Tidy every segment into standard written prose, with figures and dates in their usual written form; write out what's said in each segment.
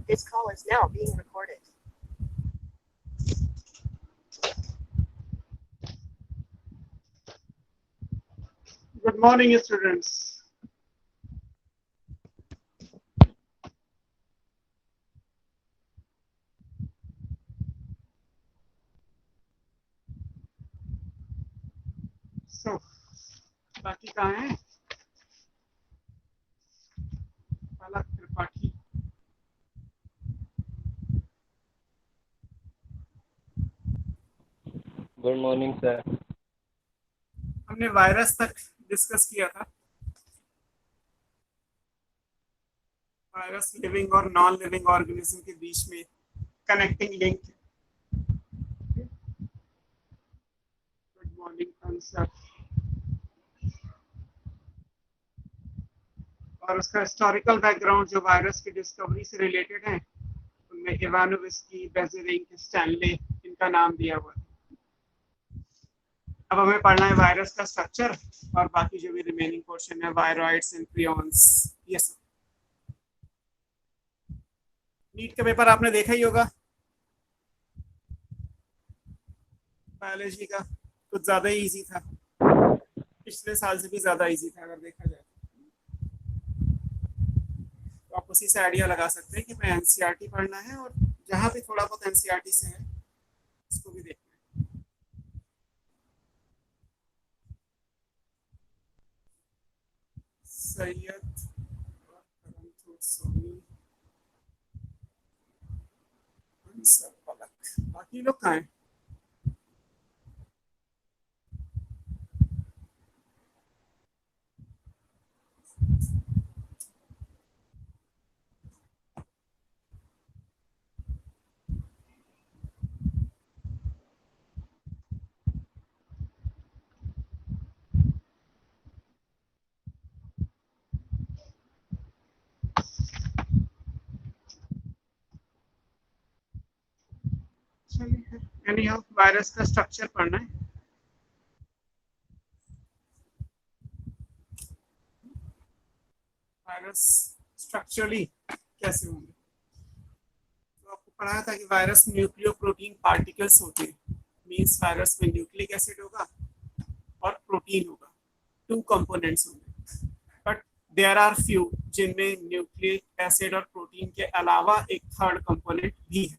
This call is now being recorded. Good morning, students. So, बाकी कहाँ हैं? Palak Tripathi. Good morning sir. हमने virus तक डिस्कस किया था. वायरस लिविंग और नॉन लिविंग ऑर्गेनिज्म के बीच में connecting link. Good morning answer. और उसका हिस्टोरिकल बैकग्राउंड जो वायरस की डिस्कवरी से रिलेटेड है उनमें इवानोविस्की, बेजेरिंग, स्टैनले इनका नाम दिया हुआ है. अब हमें पढ़ना है वायरस का स्ट्रक्चर और बाकी जो भी रिमेनिंग पोर्शन है वायरॉइड्स एंड प्रियॉन्स ये सब. नीट का पेपर आपने देखा ही होगा. बायोलॉजी का कुछ ज्यादा ही इजी था. पिछले साल से भी ज्यादा इजी था अगर देखा जाए. तो आप उसी से आइडिया लगा सकते हैं कि मैं एनसीईआरटी पढ़ना है और जहाँ भी थोड़ा बहुत एनसीईआरटी से है उसको भी देखना है. सैयद सोनी बाकी लोग कहाँ हैं? चलिए वायरस का स्ट्रक्चर पढ़ना है. वायरस स्ट्रक्चरली कैसे होंगे तो आपको पढ़ाया था कि वायरस न्यूक्लियोप्रोटीन पार्टिकल्स होते हैं. मींस वायरस में न्यूक्लिक एसिड होगा और प्रोटीन होगा. 2 कंपोनेंट्स होंगे. बट देयर आर फ्यू जिनमें न्यूक्लिक एसिड और प्रोटीन के अलावा एक थर्ड कंपोनेंट भी है.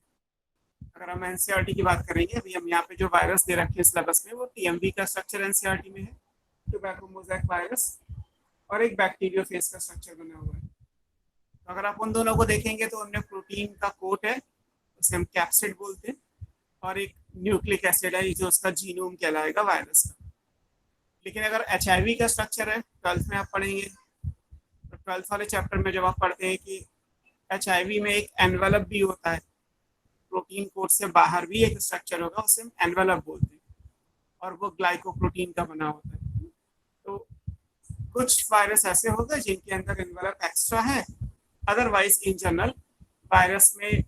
अगर हम एनसीईआरटी की बात करेंगे अभी हम यहाँ पे जो वायरस दे रखे हैं सिलेबस में वो टीएमवी का स्ट्रक्चर एनसीईआरटी में है. टोबैको मोज़ेक वायरस और एक बैक्टीरियोफेज का स्ट्रक्चर बना हुआ है. तो अगर आप उन दोनों को देखेंगे तो उनमें प्रोटीन का कोट है उसे हम कैप्सिड बोलते हैं और एक न्यूक्लिक एसिड है जो उसका जीनोम कहलाएगा वायरस का. लेकिन अगर एचआईवी का स्ट्रक्चर है 12th में आप पढ़ेंगे तो 12th वाले चैप्टर में जब आप पढ़ते हैं कि एचआईवी में एक एनवेलप भी होता है. प्रोटीन कोट से बाहर भी एक स्ट्रक्चर होगा उसे हम एनवेलप बोलते हैं और वो ग्लाइकोप्रोटीन का बना होता है. तो कुछ वायरस ऐसे होते हैं जिनके अंदर एनवेलप एक्स्ट्रा है. अदरवाइज इन जनरल वायरस में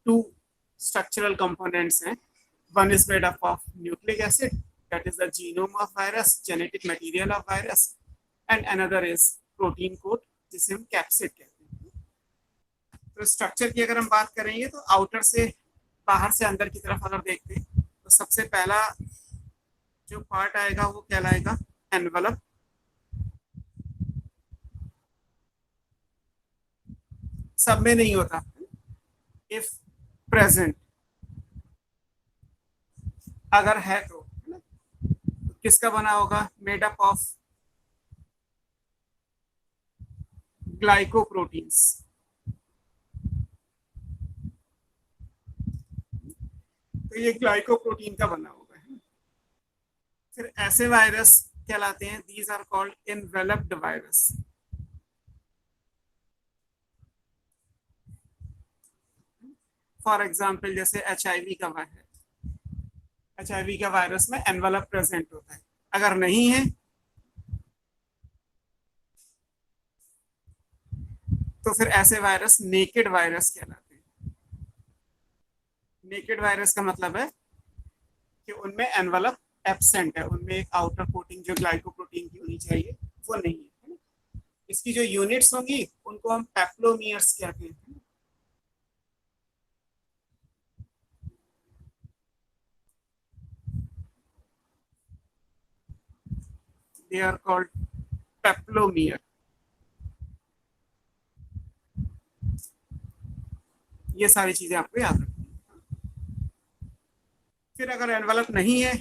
2 स्ट्रक्चरल कंपोनेंट्स हैं. One is made up of nucleic acid that is the genome of virus, genetic material of virus, and another is protein coat जिसे हम कैप्सिड कहते हैं. तो structure की अगर हम बात करेंगे तो आउटर से बाहर से अंदर की तरफ अगर देखते हैं तो सबसे पहला जो पार्ट आएगा वो कहलाएगा एनवेलप. सब में नहीं होता. इफ प्रेजेंट अगर है तो किसका बना होगा? Made up of glycoproteins. तो ये ग्लाइकोप्रोटीन का बना होगा. फिर ऐसे वायरस कहलाते हैं these are called enveloped virus. For example जैसे एचआईवी का वायरस. एचआईवी का वायरस में एनवेलप प्रेजेंट होता है. अगर नहीं है तो फिर ऐसे वायरस नेकेड वायरस कहलाते हैं. नेकेड वायरस का मतलब है कि उनमें एनवेलप एब्सेंट है. उनमें एक आउटर कोटिंग जो ग्लाइकोप्रोटीन की होनी चाहिए वो नहीं है. इसकी जो यूनिट्स होंगी उनको हम पेप्लोमियर्स कहते हैं. They are called peplomer. ये सारी चीजें आपको याद रखनी है। फिर अगर एनवेलप नहीं है,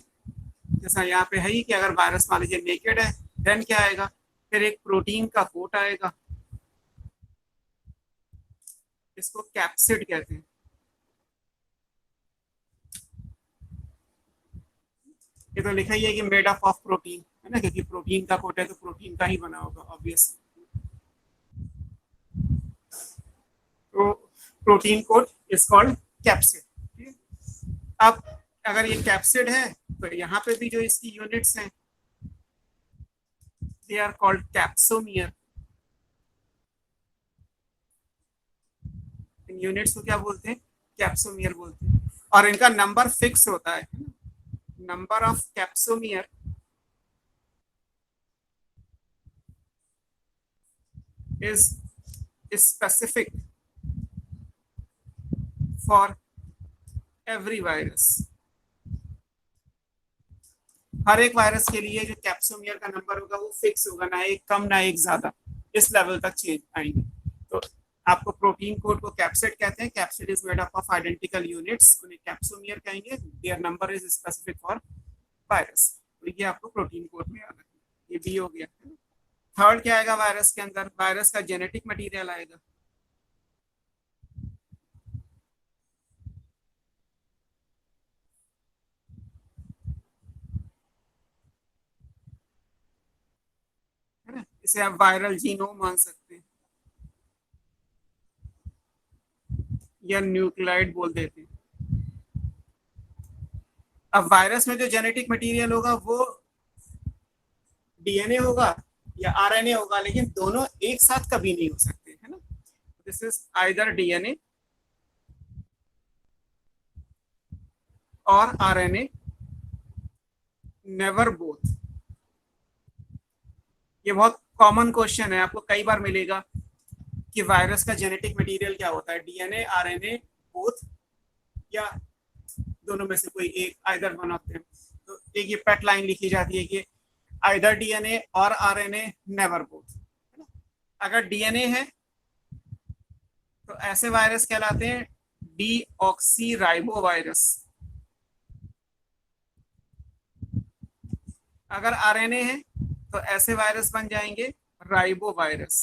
जैसा यहाँ पे है ही कि अगर वायरस मान लीजिए नेकेड है, देन क्या आएगा, फिर एक प्रोटीन का कोट आएगा, इसको कैप्सिड कहते हैं। ये तो लिखा ही है कि मेड अप ऑफ प्रोटीन, है ना, क्योंकि प्रोटीन का कोट है तो प्रोटीन का ही बना होगा ऑब्वियस। तो protein coat is called capsid. अब अगर ये कैप्सिड है तो यहाँ पे भी जो इसकी यूनिट्स हैं दे आर कॉल्ड कैप्सोमियर। इन यूनिट्स को क्या बोलते हैं, कैप्सोमियर बोलते हैं। और इनका नंबर फिक्स होता है, number of capsomere is specific for every virus। हर एक वायरस के लिए जो कैप्सोमियर का नंबर होगा वो फिक्स होगा, ना एक कम ना एक ज्यादा, इस लेवल तक चेंज आएंगे। तो आपको प्रोटीन कोड को कैप्सिड कहते हैं। Capsid is made up of identical units, उन्हें कैप्सोमियर कहेंगे। Their number is specific for virus. तो ये आपको प्रोटीन कोड में याद रखना। ये भी हो गया। थर्ड क्या आएगा वायरस के अंदर, वायरस का जेनेटिक मटेरियल आएगा। है ना, इसे आप वायरल जीनोम मान सकते हैं या न्यूक्लियोटाइड बोल देते हैं। अब वायरस में जो जेनेटिक मटेरियल होगा वो डीएनए होगा या आरएनए होगा, लेकिन दोनों एक साथ कभी नहीं हो सकते, है ना। दिस इज आइदर डीएनए और आरएनए, नेवर बोथ। ये बहुत कॉमन क्वेश्चन है, आपको कई बार मिलेगा कि वायरस का जेनेटिक मटेरियल क्या होता है, डीएनए, आरएनए, बोथ, या दोनों में से कोई एक, आइदर वन ऑफ देम। तो एक ये पेट लाइन लिखी जाती है कि आइदर डीएनए और आरएनए, नेवर बोथ। अगर डीएनए है तो ऐसे वायरस कहलाते हैं डीऑक्सीराइबोवायरस। अगर आरएनए है तो ऐसे वायरस बन जाएंगे राइबोवायरस।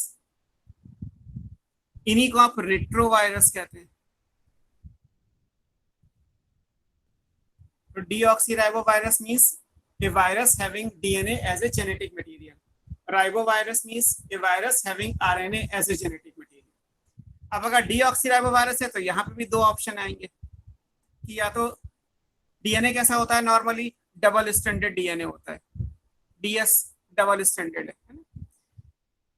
इन्हीं को आप रेट्रोवायरस कहते हैं। तो डीऑक्सीराइबोवायरस means a virus having DNA as a genetic material. Ribovirus means a virus having RNA as a genetic material. अब अगर डीऑक्सीराइबोवायरस है तो यहाँ पे भी दो ऑप्शन आएंगे कि या तो डीएनए कैसा होता है, नॉर्मली डबल स्टैंडर्ड डीएनए होता है, डीएस डबल स्टैंडर्ड है,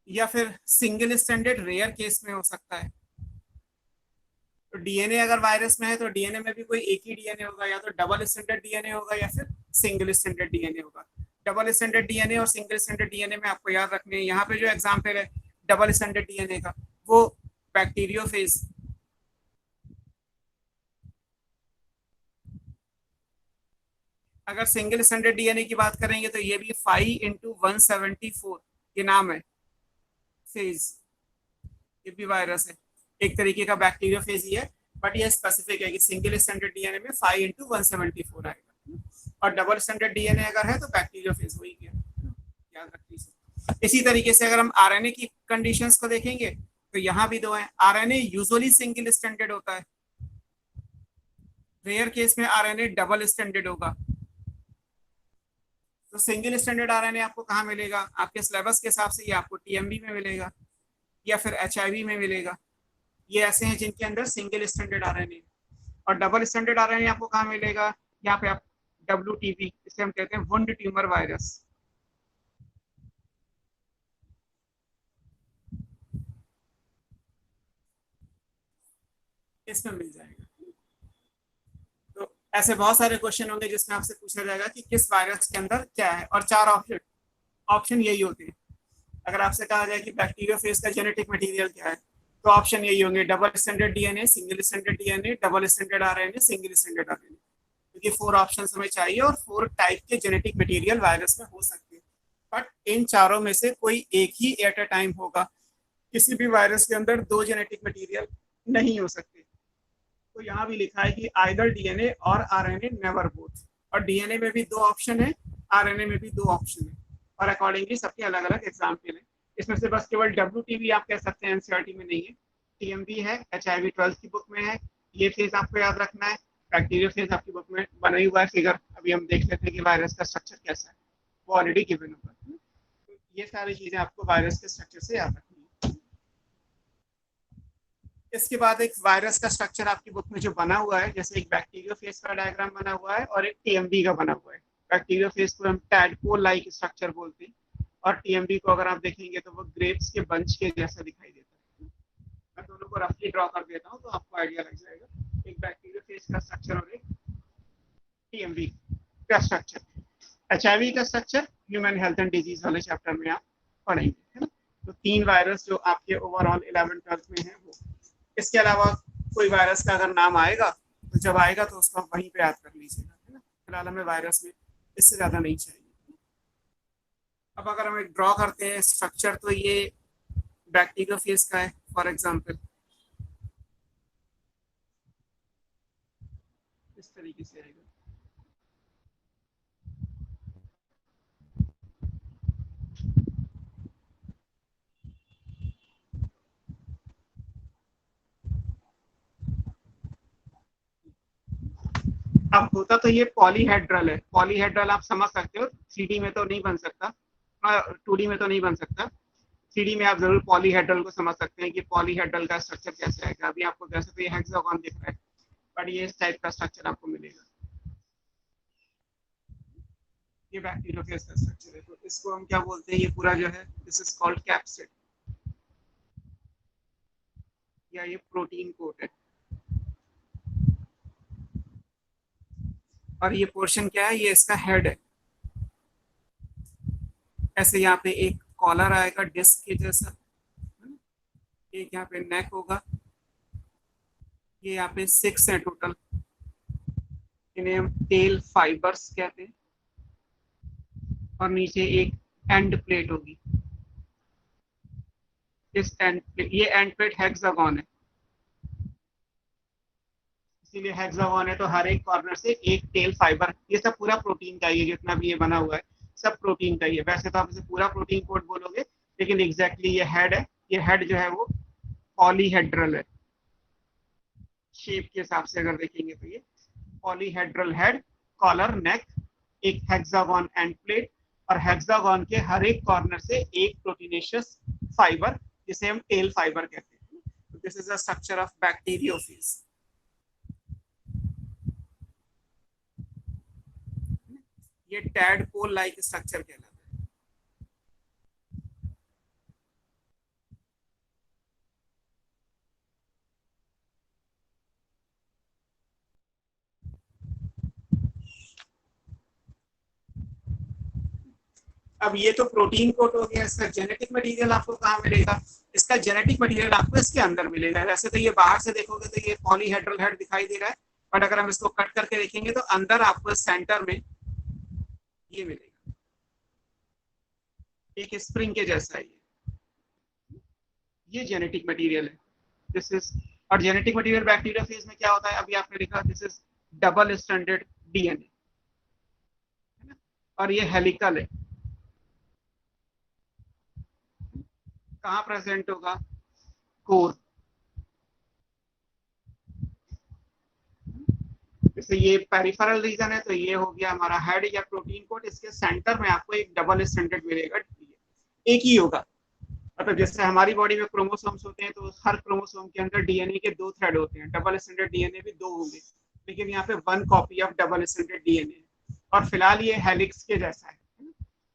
या फिर सिंगल स्टैंडर्ड रेयर केस में हो सकता है। तो डीएनए अगर वायरस में है तो डीएनए में भी कोई एक ही डीएनए होगा, या तो डबल स्टैंडर्ड डीएनए होगा या फिर सिंगल स्टैंडर्ड डीएनए होगा। डबल स्टैंडर्ड डीएनए और सिंगल स्टैंडर्ड डीएनए में आपको याद रखने हैं, यहाँ पे जो एग्जांपल है डबल स्टैंडर्ड डीएनए का, वो बैक्टीरियोफेज। अगर सिंगल स्टैंडर्ड डीएनए की बात करेंगे तो ये भी 5x174 ये नाम है फेज, ये भी वायरस है, एक तरीके का बैक्टीरियोफेज ही है, बट ये स्पेसिफिक है कि सिंगल स्टैंडर्ड डीएनए में 5x174 आएगा, और डबल स्टैंडर्ड डीएनए अगर है तो बैक्टीरियोफेज हो ही गया, याद रखिए। इसी तरीके से अगर हम आरएनए की कंडीशंस को देखेंगे तो यहाँ भी दो हैं। आरएनए यूजुअली सिंगल स्टैंडर्ड होता है, रेयर केस में आरएनए डबल स्टैंडर्ड होगा। तो सिंगल स्टैंडर्ड आरएनए आपको कहाँ मिलेगा, आपके सिलेबस के हिसाब से ये आपको टीएमबी में मिलेगा या फिर एचआईवी में मिलेगा। ये ऐसे हैं जिनके अंदर सिंगल स्टैंडर्ड आरएनए। और डबल स्टैंडर्ड आरएनए आपको कहाँ मिलेगा, यहाँ पे आप WTV, इसे हम कहते हैं वुंड ट्यूमर वायरस। इसमें मिल जाएगा। तो ऐसे बहुत सारे क्वेश्चन होंगे जिसमें आपसे पूछा जाएगा कि किस वायरस के अंदर क्या है, और 4 ऑप्शन यही होते हैं। अगर आपसे कहा जाए कि बैक्टीरियोफेज का जेनेटिक मटेरियल क्या है, तो ऑप्शन यही होंगे double standard DNA, single standard DNA, double standard RNA, single standard RNA. क्योंकि 4 ऑप्शन हमें चाहिए और 4 टाइप के जेनेटिक मटेरियल वायरस में हो सकते हैं। बट इन चारों में से कोई एक ही एट अ टाइम होगा। किसी भी वायरस के अंदर दो जेनेटिक मटेरियल नहीं हो सकते। तो यहाँ भी लिखा है कि आइदर डीएनए और आरएनए, नेवर बोथ। और डीएनए में भी दो ऑप्शन है, आरएनए में भी दो ऑप्शन है, और अकॉर्डिंगली सबके अलग अलग एग्जाम्पल है। इसमें से बस केवल WTV आप कह सकते हैं, एनसीईआरटी में नहीं है। TMV है, HIV 12 की बुक में है। ये फेज आपको याद रखना है। बैक्टीरिया फेज आपकी बुक में बना ही हुआ है फिगर। अभी हम देख लेते हैं कि वायरस का स्ट्रक्चर कैसा है, वो ऑलरेडी गिवन होगा। तो ये सारी चीजें आपको वायरस के स्ट्रक्चर से याद रखनी है। इसके बाद एक वायरस का स्ट्रक्चर आपकी बुक में जो बना हुआ है, जैसे एक बैक्टीरियो फेज का डायग्राम बना हुआ है और एक TMV का बना हुआ है। बैक्टीरियो फेज को हम टैडपोल लाइक स्ट्रक्चर बोलते हैं, और TMV को अगर आप देखेंगे तो वो ग्रेप्स के बंच के जैसा दिखाई देता है। मैं दोनों को रफली ड्रॉ कर देता हूँ तो आपको आइडिया लग जाएगा, एक बैक्टीरियो फेज का स्ट्रक्चर और एक TMV का स्ट्रक्चर। HIV का structure human health and disease वाले चैप्टर में आप पढ़ेंगे, है ना। तो 3 वायरस जो आपके ओवरऑल 11th-12th में है वो। इसके अलावा कोई वायरस का अगर नाम आएगा तो जब आएगा तो उसको वहीं पे याद कर लीजिएगा, है ना। फिलहाल हमें वायरस में इससे ज्यादा नहीं चाहिए। अब अगर हम एक ड्रॉ करते हैं स्ट्रक्चर, तो ये बैक्टीरियोफेज का है फॉर एग्जांपल, इस तरीके से आएगा। अब होता तो ये पॉलीहेड्रल है। पॉलीहेड्रल आप समझ सकते हो, 3D में तो नहीं बन सकता, 2D में तो नहीं बन सकता। 3D में आप जरूर पॉलीहेड्रल को समझ सकते हैं कि पॉलीहेड्रल का स्ट्रक्चर कैसे आएगा। अभी आपको वैसे तो ये हेक्सागोन दिख रहा है, बट ये इस टाइप का स्ट्रक्चर आपको मिलेगा। ये बैक्टीरियोफेज का स्ट्रक्चर है, तो इसको हम क्या बोलते हैं, ये पूरा जो है दिस इज कॉल्ड कैप्सिड, या ये प्रोटीन कोट है। और ये पोर्शन क्या है, ये इसका हेड है। ऐसे यहाँ पे एक कॉलर आएगा डिस्क के जैसा, एक यहाँ पे नेक होगा। ये यहाँ पे 6 है टोटल, इन्हें हम टेल फाइबर्स कहते हैं। और नीचे एक एंड प्लेट होगी। इस एंड प्लेट, ये एंड प्लेट हेक्सागोन है, इसीलिए हेक्सागोन है। तो हर एक कॉर्नर से एक टेल फाइबर, ये सब पूरा प्रोटीन का ही है, जितना भी ये बना हुआ है सब प्रोटीन का ही है। वैसे तो आप इसे पूरा प्रोटीन कोड बोलोगे, लेकिन एग्जैक्टली ये हेड है। ये हेड जो है वो पॉलीहेड्रल है। शेप के हिसाब से अगर देखेंगे तो ये पॉलीहेड्रल हेड, कॉलर, नेक, एक हेक्सागोन एंड प्लेट, और हेक्सागोन के हर एक कॉर्नर से एक प्रोटीनेशियस फाइबर, जिसे हम टेल फाइबर कहते हैं। This is the structure of bacteriophage. ये टैडपोल लाइक स्ट्रक्चर कहलाता है। अब ये तो प्रोटीन कोट हो गया। इसका जेनेटिक मटेरियल आपको कहाँ मिलेगा? इसका जेनेटिक मटेरियल आपको इसके अंदर मिलेगा। वैसे तो ये बाहर से देखोगे तो ये पॉलीहेड्रल हेड दिखाई दे रहा है, बट अगर हम इसको कट करके देखेंगे तो अंदर आपको सेंटर में ये मिलेगा, एक स्प्रिंग के जैसा है ये जेनेटिक मटेरियल है। दिस इज, और जेनेटिक मटेरियल बैक्टीरिया फेज में क्या होता है, अभी आपने लिखा this is double stranded DNA, और ये हेलिकल है। कहाँ प्रेजेंट होगा? कोर। जैसे ये पेरिफेरल रीजन है, तो ये हो गया हमारा हेड या प्रोटीन कोट। इसके सेंटर में आपको एक डबल स्ट्रैंडेड मिलेगा, एक ही होगा। मतलब जैसे हमारी बॉडी में क्रोमोसोम्स होते हैं, तो हर क्रोमोसोम के अंदर डीएनए के 2 थ्रेड होते हैं। डबल स्ट्रैंडेड डीएनए भी 2 होंगे, लेकिन यहाँ पे 1 copy of double stranded DNA. और फिलहाल ये हेलिक्स के जैसा है,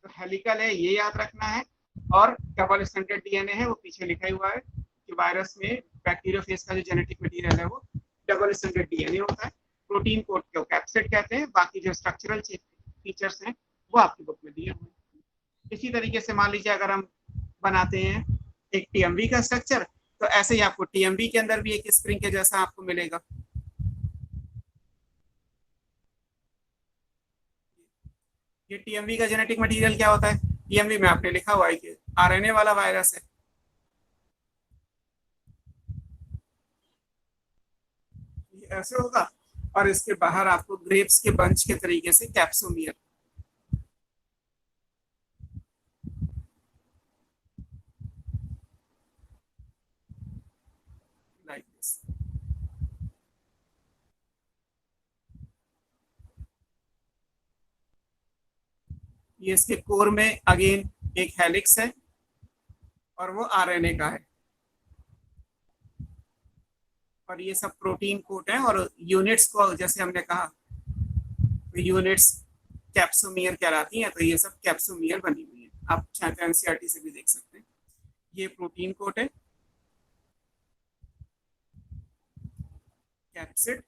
तो हेलिकल है, ये याद रखना है। और डबल स्ट्रैंडेड डीएनए है, वो पीछे लिखा हुआ है कि वायरस में बैक्टीरियोफेज का जो जेनेटिक मटेरियल है वो डबल स्ट्रैंडेड डीएनए होता है। प्रोटीन कोड को कैप्सिड कहते हैं। बाकी जो स्ट्रक्चरल फीचर्स हैं वो आपकी बुक में दिए हुए हैं। इसी तरीके से मान लीजिए अगर हम बनाते हैं एक टीएमवी का स्ट्रक्चर, तो ऐसे ही आपको टीएमवी के अंदर भी एक स्प्रिंग के जैसा आपको मिलेगा। ये टीएमवी का जेनेटिक मटेरियल क्या होता है? टीएमवी में आपने लिखा हुआ है कि आरएनए वाला वायरस है। ये ऐसे होगा और इसके बाहर आपको ग्रेप्स के बंच के तरीके से कैप्सोमियर, लाइक दिस। ये इसके कोर में अगेन एक हेलिक्स है और वो आरएनए का है, और ये सब प्रोटीन कोट है। और यूनिट्स को जैसे हमने कहा तो यूनिट्स कैप्सोमियर कहलाती हैं, तो ये सब कैप्सोमियर बनी हुई है। आप चाहे तो एनसीईआरटी से भी देख सकते हैं। ये प्रोटीन कोट है कैप्सिड,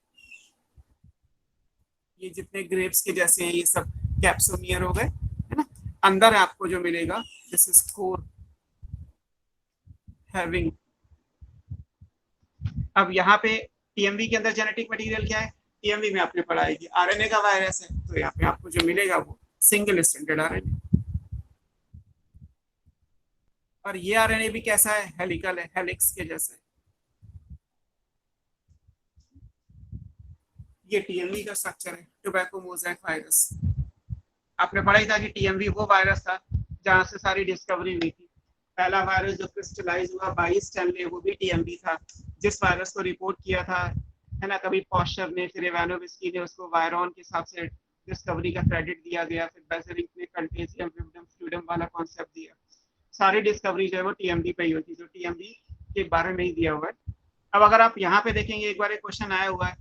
ये जितने ग्रेप्स के जैसे हैं ये सब कैप्सोमियर हो गए, है ना। अंदर आपको जो मिलेगा दिस इज कोर हैविंग। अब यहाँ पे टीएमवी के अंदर जेनेटिक मटेरियल क्या है, टीएमवी में आपने पढ़ा है कि आरएनए का वायरस है, तो यहाँ पे आपको जो मिलेगा वो सिंगल स्ट्रैंडेड आरएनए। और ये आरएनए भी कैसा है, हेलिकल है, हेलिक्स के जैसा है। ये टीएमवी का स्ट्रक्चर है, टोबैको मोज़ेक वायरस। आपने पढ़ा ही था कि टीएमवी वो वायरस था जहां से सारी डिस्कवरी हुई थी। पहला वायरस जो क्रिस्टलाइज हुआ बाई स्टैनले, वो भी टीएमवी था, जिस वायरस को रिपोर्ट किया था, है ना, कभी पॉस्चर ने, फिर इवानोविस्की ने उसको वायरॉन के हिसाब से डिस्कवरी का क्रेडिट दिया गया, फिर बेसेलिक ने कंटेजियम विविडम फ्लूइडम वाला कॉन्सेप्ट दिया। सारी डिस्कवरी जो है वो टीएमवी पे ही होती है, जो टीएमवी के बारे में ही दिया हुआ है। अब अगर आप यहाँ पे देखेंगे, एक बार एक क्वेश्चन आया हुआ है,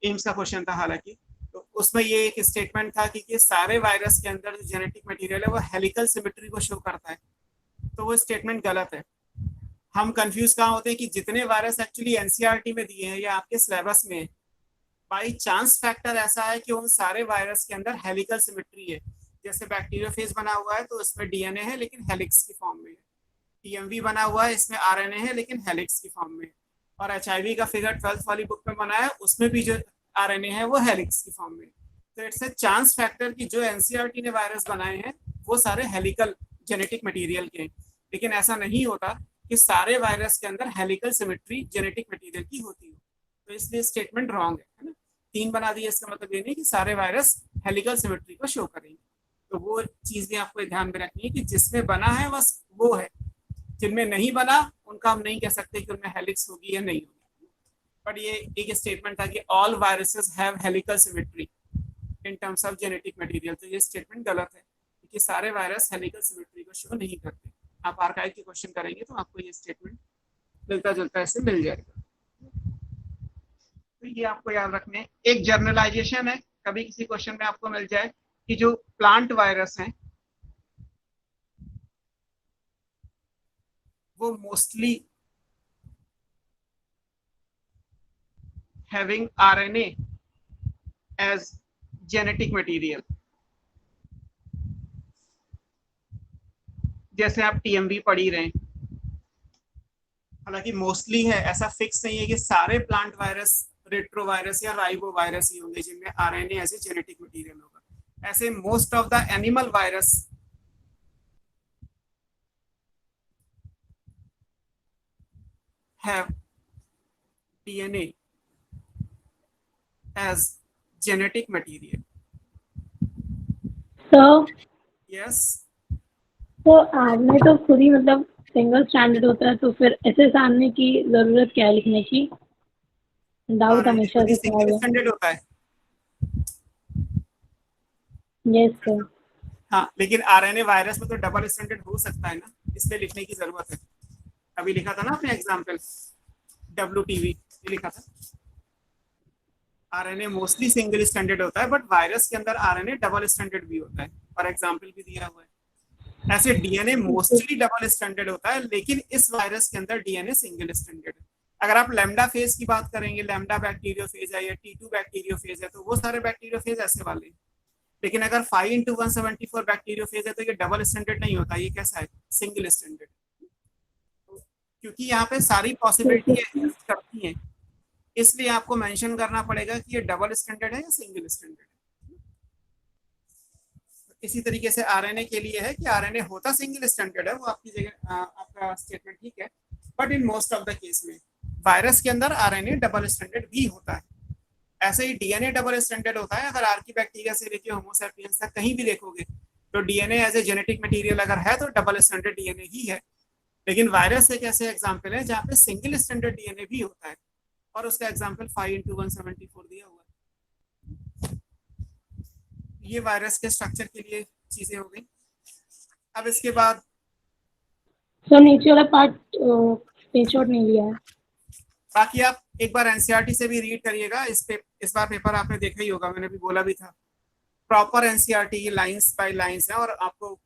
एम्स का क्वेश्चन था हालांकि, तो उसमें ये एक स्टेटमेंट था कि सारे वायरस के अंदर जो जेनेटिक मटेरियल है वो हेलिकल सिमेट्री को शो करता है। तो वो स्टेटमेंट गलत है। हम कंफ्यूज कहाँ होते हैं कि जितने वायरस एक्चुअली एनसीईआरटी में दिए हैं या आपके सिलेबस में, बाई चांस फैक्टर ऐसा है कि उन सारे वायरस के अंदर हेलिकल सिमेट्री है। जैसे बैक्टीरियोफेज बना हुआ है तो उसमें डीएनए है लेकिन हेलिक्स की फॉर्म में है। टीएमवी बना हुआ है, इसमें आरएनए है लेकिन हेलिक्स की फॉर्म में है। और एचआईवी का फिगर 12th वाली बुक में बनाया है, उसमें भी जो आरएनए है वो हेलिक्स की फॉर्म में। तो इट्स ए चांस फैक्टर कि जो एनसीईआरटी ने वायरस बनाए हैं वो सारे हेलिकल जेनेटिक मटेरियल के हैं। लेकिन ऐसा नहीं होता कि सारे वायरस के अंदर हेलिकल सिमेट्री जेनेटिक मटेरियल की होती हो, तो इसलिए स्टेटमेंट रॉन्ग है ना। 3 बना दिया, इसका मतलब ये नहीं कि सारे वायरस हेलिकल सिमेट्री को शो करेंगे। तो वो चीज भी आपको ध्यान में रखनी है कि जिसमें बना है बस वो है, जिनमें नहीं बना उनका हम नहीं कह सकते कि उनमें हेलिक्स होगी या नहीं होगी। बट ये एक स्टेटमेंट था कि all viruses have helical symmetry in terms of genetic material. तो ये स्टेटमेंट गलत है क्योंकि सारे वायरस हेलिकल सिमेट्री को शो नहीं करते। आप आर्काइव की क्वेश्चन करेंगे तो आपको ये स्टेटमेंट मिलता जुलता ऐसे मिल जाएगा। तो ये आपको याद रखने। एक जर्नलाइजेशन है, कभी किसी क्वेश्चन में आपको मिल जाए कि जो प्लांट वायरस हैं वो mostly having RNA as genetic material। जैसे आप टीएमवी पढ़ ही रहे हैं, हालांकि मोस्टली है, ऐसा फिक्स नहीं है कि सारे प्लांट वायरस रेट्रोवायरस या राइबो वायरस ही होंगे जिनमें RNA as a genetic material होगा। ऐसे most of the animal virus have DNA as genetic material। So, yes, तो आरएनए तो खुद ही मतलब सिंगल स्टैंडर्ड होता है, तो फिर एसएस आने की जरूरत क्या है लिखने की? डाउट RNA हमेशा खुद ही से था सिंगल वो। स्टैंडर्ड होता है। Yes sir. हाँ, लेकिन आरएनए वायरस में तो डबल स्टैंडर्ड हो सकता है ना, इसलिए लिखने की जरूरत है। अभी लिखा था ना आपने एग्जाम्पल, WTV लिखा था। आरएनए मोस्टली सिंगल स्टैंडर्ड होता है, बट वायरस के अंदर आरएनए डबल स्टैंडर्ड भी होता है, और एग्जाम्पल भी दिया हुआ है। ऐसे डीएनए मोस्टली डबल स्टैंडर्ड होता है, लेकिन इस वायरस के अंदर डीएनए सिंगल स्टैंडर्ड है। अगर आप लैम्डा फेज की बात करेंगे, लैम्डा बैक्टीरियोफेज है या T2 बैक्टीरियोफेज है, तो वो सारे बैक्टीरियोफेज ऐसे वाले हैं। लेकिन अगर 5x174 बैक्टीरियोफेज है तो ये डबल स्टैंडर्ड नहीं होता, ये कैसा है, सिंगल स्टैंडर्ड। क्योंकि यहाँ पे सारी पॉसिबिलिटी एग्जिस्ट करती हैं, इसलिए आपको मेंशन करना पड़ेगा कि ये डबल स्टैंडर्ड है या सिंगल स्टैंडर्ड है। इसी तरीके से आरएनए के लिए है कि आरएनए होता सिंगल स्ट्रैंडेड है, वो आपकी जगह आपका स्टेटमेंट ठीक है, but in most of the case में वायरस के अंदर आरएनए डबल स्ट्रैंडेड भी होता है। ऐसे ही डीएनए डबल स्ट्रैंडेड होता है। अगर आर्कीबैक्टीरिया से लेके होमो सैपियंस तक कहीं भी देखोगे तो DNA as a genetic material अगर है तो डबल स्ट्रैंडेड डीएनए ही है। लेकिन वायरस एक ऐसे एग्जाम्पल है जहाँ पे सिंगल स्ट्रैंडेड डीएनए भी होता है, और उसका एग्जाम्पल 5x174 दिया हुआ है। ये वायरस के स्ट्रक्चर के लिए चीजें हो गई। अब इसके बाद सर नीचे वाला पार्ट स्क्रीनशॉट नहीं लिया है। बाकी आप एक बार एनसीईआरटी से भी रीड करिएगा। इस बार पेपर आपने देखा ही होगा, मैंने भी बोला भी था। प्रॉपर एनसीईआरटी ये लाइंस बाय लाइंस है, और आपको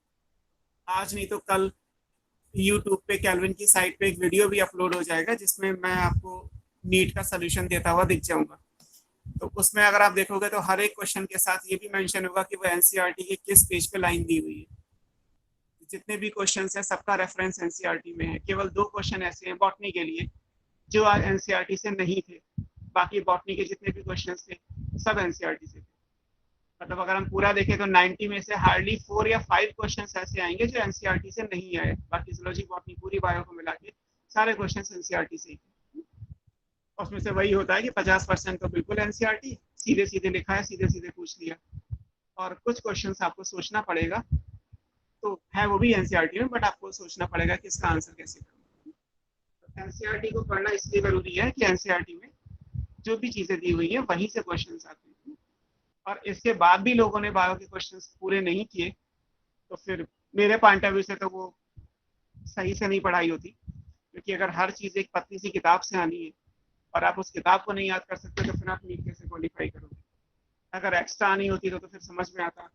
आज नहीं तो कल यूट्यूब पे कैल्विन की साइट पे एक वीडियो भी अपलोड हो जाएगा जिसमें मैं आपको नीट का सोल्यूशन देता हुआ दिख जाऊंगा। तो उसमें अगर आप देखोगे तो हर एक क्वेश्चन के साथ ये भी मेंशन होगा कि वो एनसीईआरटी के किस पेज पे लाइन दी हुई है। जितने भी क्वेश्चन है सबका रेफरेंस एनसीईआरटी में है। केवल 2 क्वेश्चन ऐसे हैं बॉटनी के लिए जो आज एनसीईआरटी से नहीं थे, बाकी बॉटनी के जितने भी क्वेश्चन थे सब एनसीईआरटी से थे। मतलब अगर हम पूरा देखें तो 90 में से हार्डली 4 या 5 क्वेश्चन ऐसे आएंगे जो एनसीईआरटी से नहीं आए। बाकी जूलॉजी बॉटनी पूरी बायो को मिला के सारे क्वेश्चन एनसीईआरटी से ही थे। उसमें से वही होता है कि 50% तो बिल्कुल एनसीईआरटी सीधे सीधे लिखा है, सीधे सीधे पूछ लिया, और कुछ क्वेश्चंस आपको सोचना पड़ेगा। तो है वो भी एनसीईआरटी में, बट आपको सोचना पड़ेगा कि इसका आंसर कैसे करूँ। एनसीईआरटी को पढ़ना इसलिए जरूरी है कि एनसीईआरटी में जो भी चीजें दी हुई है वहीं से क्वेश्चंस आते हैं, और इसके बाद भी लोगों ने बायो के क्वेश्चंस पूरे नहीं किए तो फिर मेरे पॉइंट ऑफ व्यू से तो वो सही से नहीं पढ़ाई होती। क्योंकि अगर हर चीज एक पतली सी किताब से आनी है और आप उस किताब को नहीं याद कर सकते तो फिर आप नीट कैसे क्वालिफाई करोगे। अगर एक्स्ट्रा आनी होती तो फिर समझ में आता।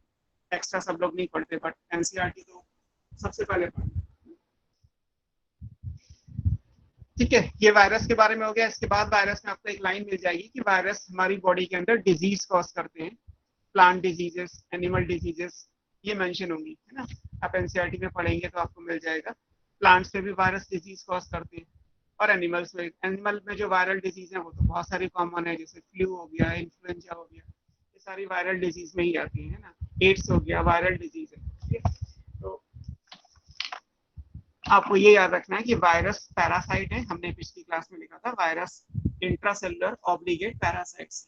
एक्स्ट्रा सब लोग नहीं पढ़ते, बट एनसीईआरटी तो सबसे पहले पढ़ते। ठीक है, ये वायरस के बारे में हो गया। इसके बाद वायरस में आपको एक लाइन मिल जाएगी कि वायरस हमारी बॉडी के अंदर डिजीज कॉज करते हैं। प्लांट डिजीजेस, एनिमल डिजीजेस ये मेंशन होंगी, है ना। आप एनसीईआरटी में पढ़ेंगे तो आपको मिल जाएगा। प्लांट्स में भी वायरस डिजीज कॉज करते हैं, और एनिमल्स में, एनिमल में जो वायरल डिजीज है वो तो बहुत सारी कॉमन है, जैसे फ्लू हो गया, इन्फ्लुएंजा हो गया, ये सारी वायरल डिजीज में ही आती है ना। एड्स हो गया, वायरल डिजीज है। ठीक है, तो आपको ये याद रखना है कि वायरस पैरासाइट है। हमने पिछली क्लास में लिखा था वायरस इंट्रासेलुलर ऑब्लिगेट पैरासाइट्स,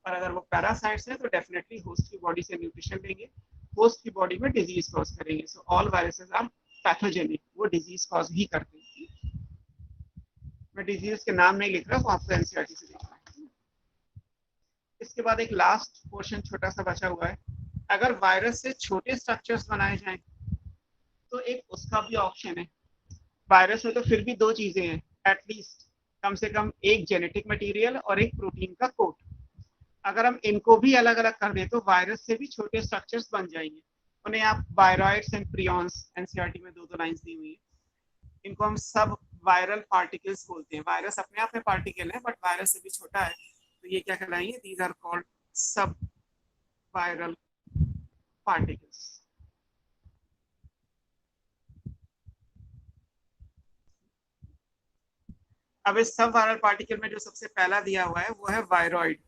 और अगर वो पैरासाइट्स है तो डेफिनेटली होस्ट की बॉडी से न्यूट्रिशन लेंगे, होस्ट की बॉडी में डिजीज कॉज करेंगे। So all viruses are pathogenic, वो डिजीज कॉज ही करते हैं। मैं डिजीज के नाम नहीं लिख रहा, वो आपको एनसीईआरटी से लिखना है। इसके बाद एक लास्ट पोर्शन छोटा सा बचा हुआ है। अगर वायरस से छोटे स्ट्रक्चर्स बनाए जाएं तो एक उसका भी ऑप्शन है। वायरस में तो फिर भी 2 चीजें हैं एटलीस्ट, कम से कम एक जेनेटिक मटेरियल और एक प्रोटीन का कोट। अगर हम इनको भी अलग अलग कर दें तो वायरस से भी छोटे स्ट्रक्चर्स बन जाएंगे। उन्हें आप वायरॉइड्स एंड प्रियॉन्स, एनसीईआरटी में 2 लाइंस दी हुई है। इनको हम सब वायरल पार्टिकल्स बोलते हैं। वायरस अपने आप में पार्टिकल है, बट वायरस से भी छोटा है, तो ये क्या कहलाएंगे? दीज आर कॉल्ड सब वायरल पार्टिकल्स। अब इस सब वायरल पार्टिकल में जो सबसे पहला दिया हुआ है वो है वायरॉइड।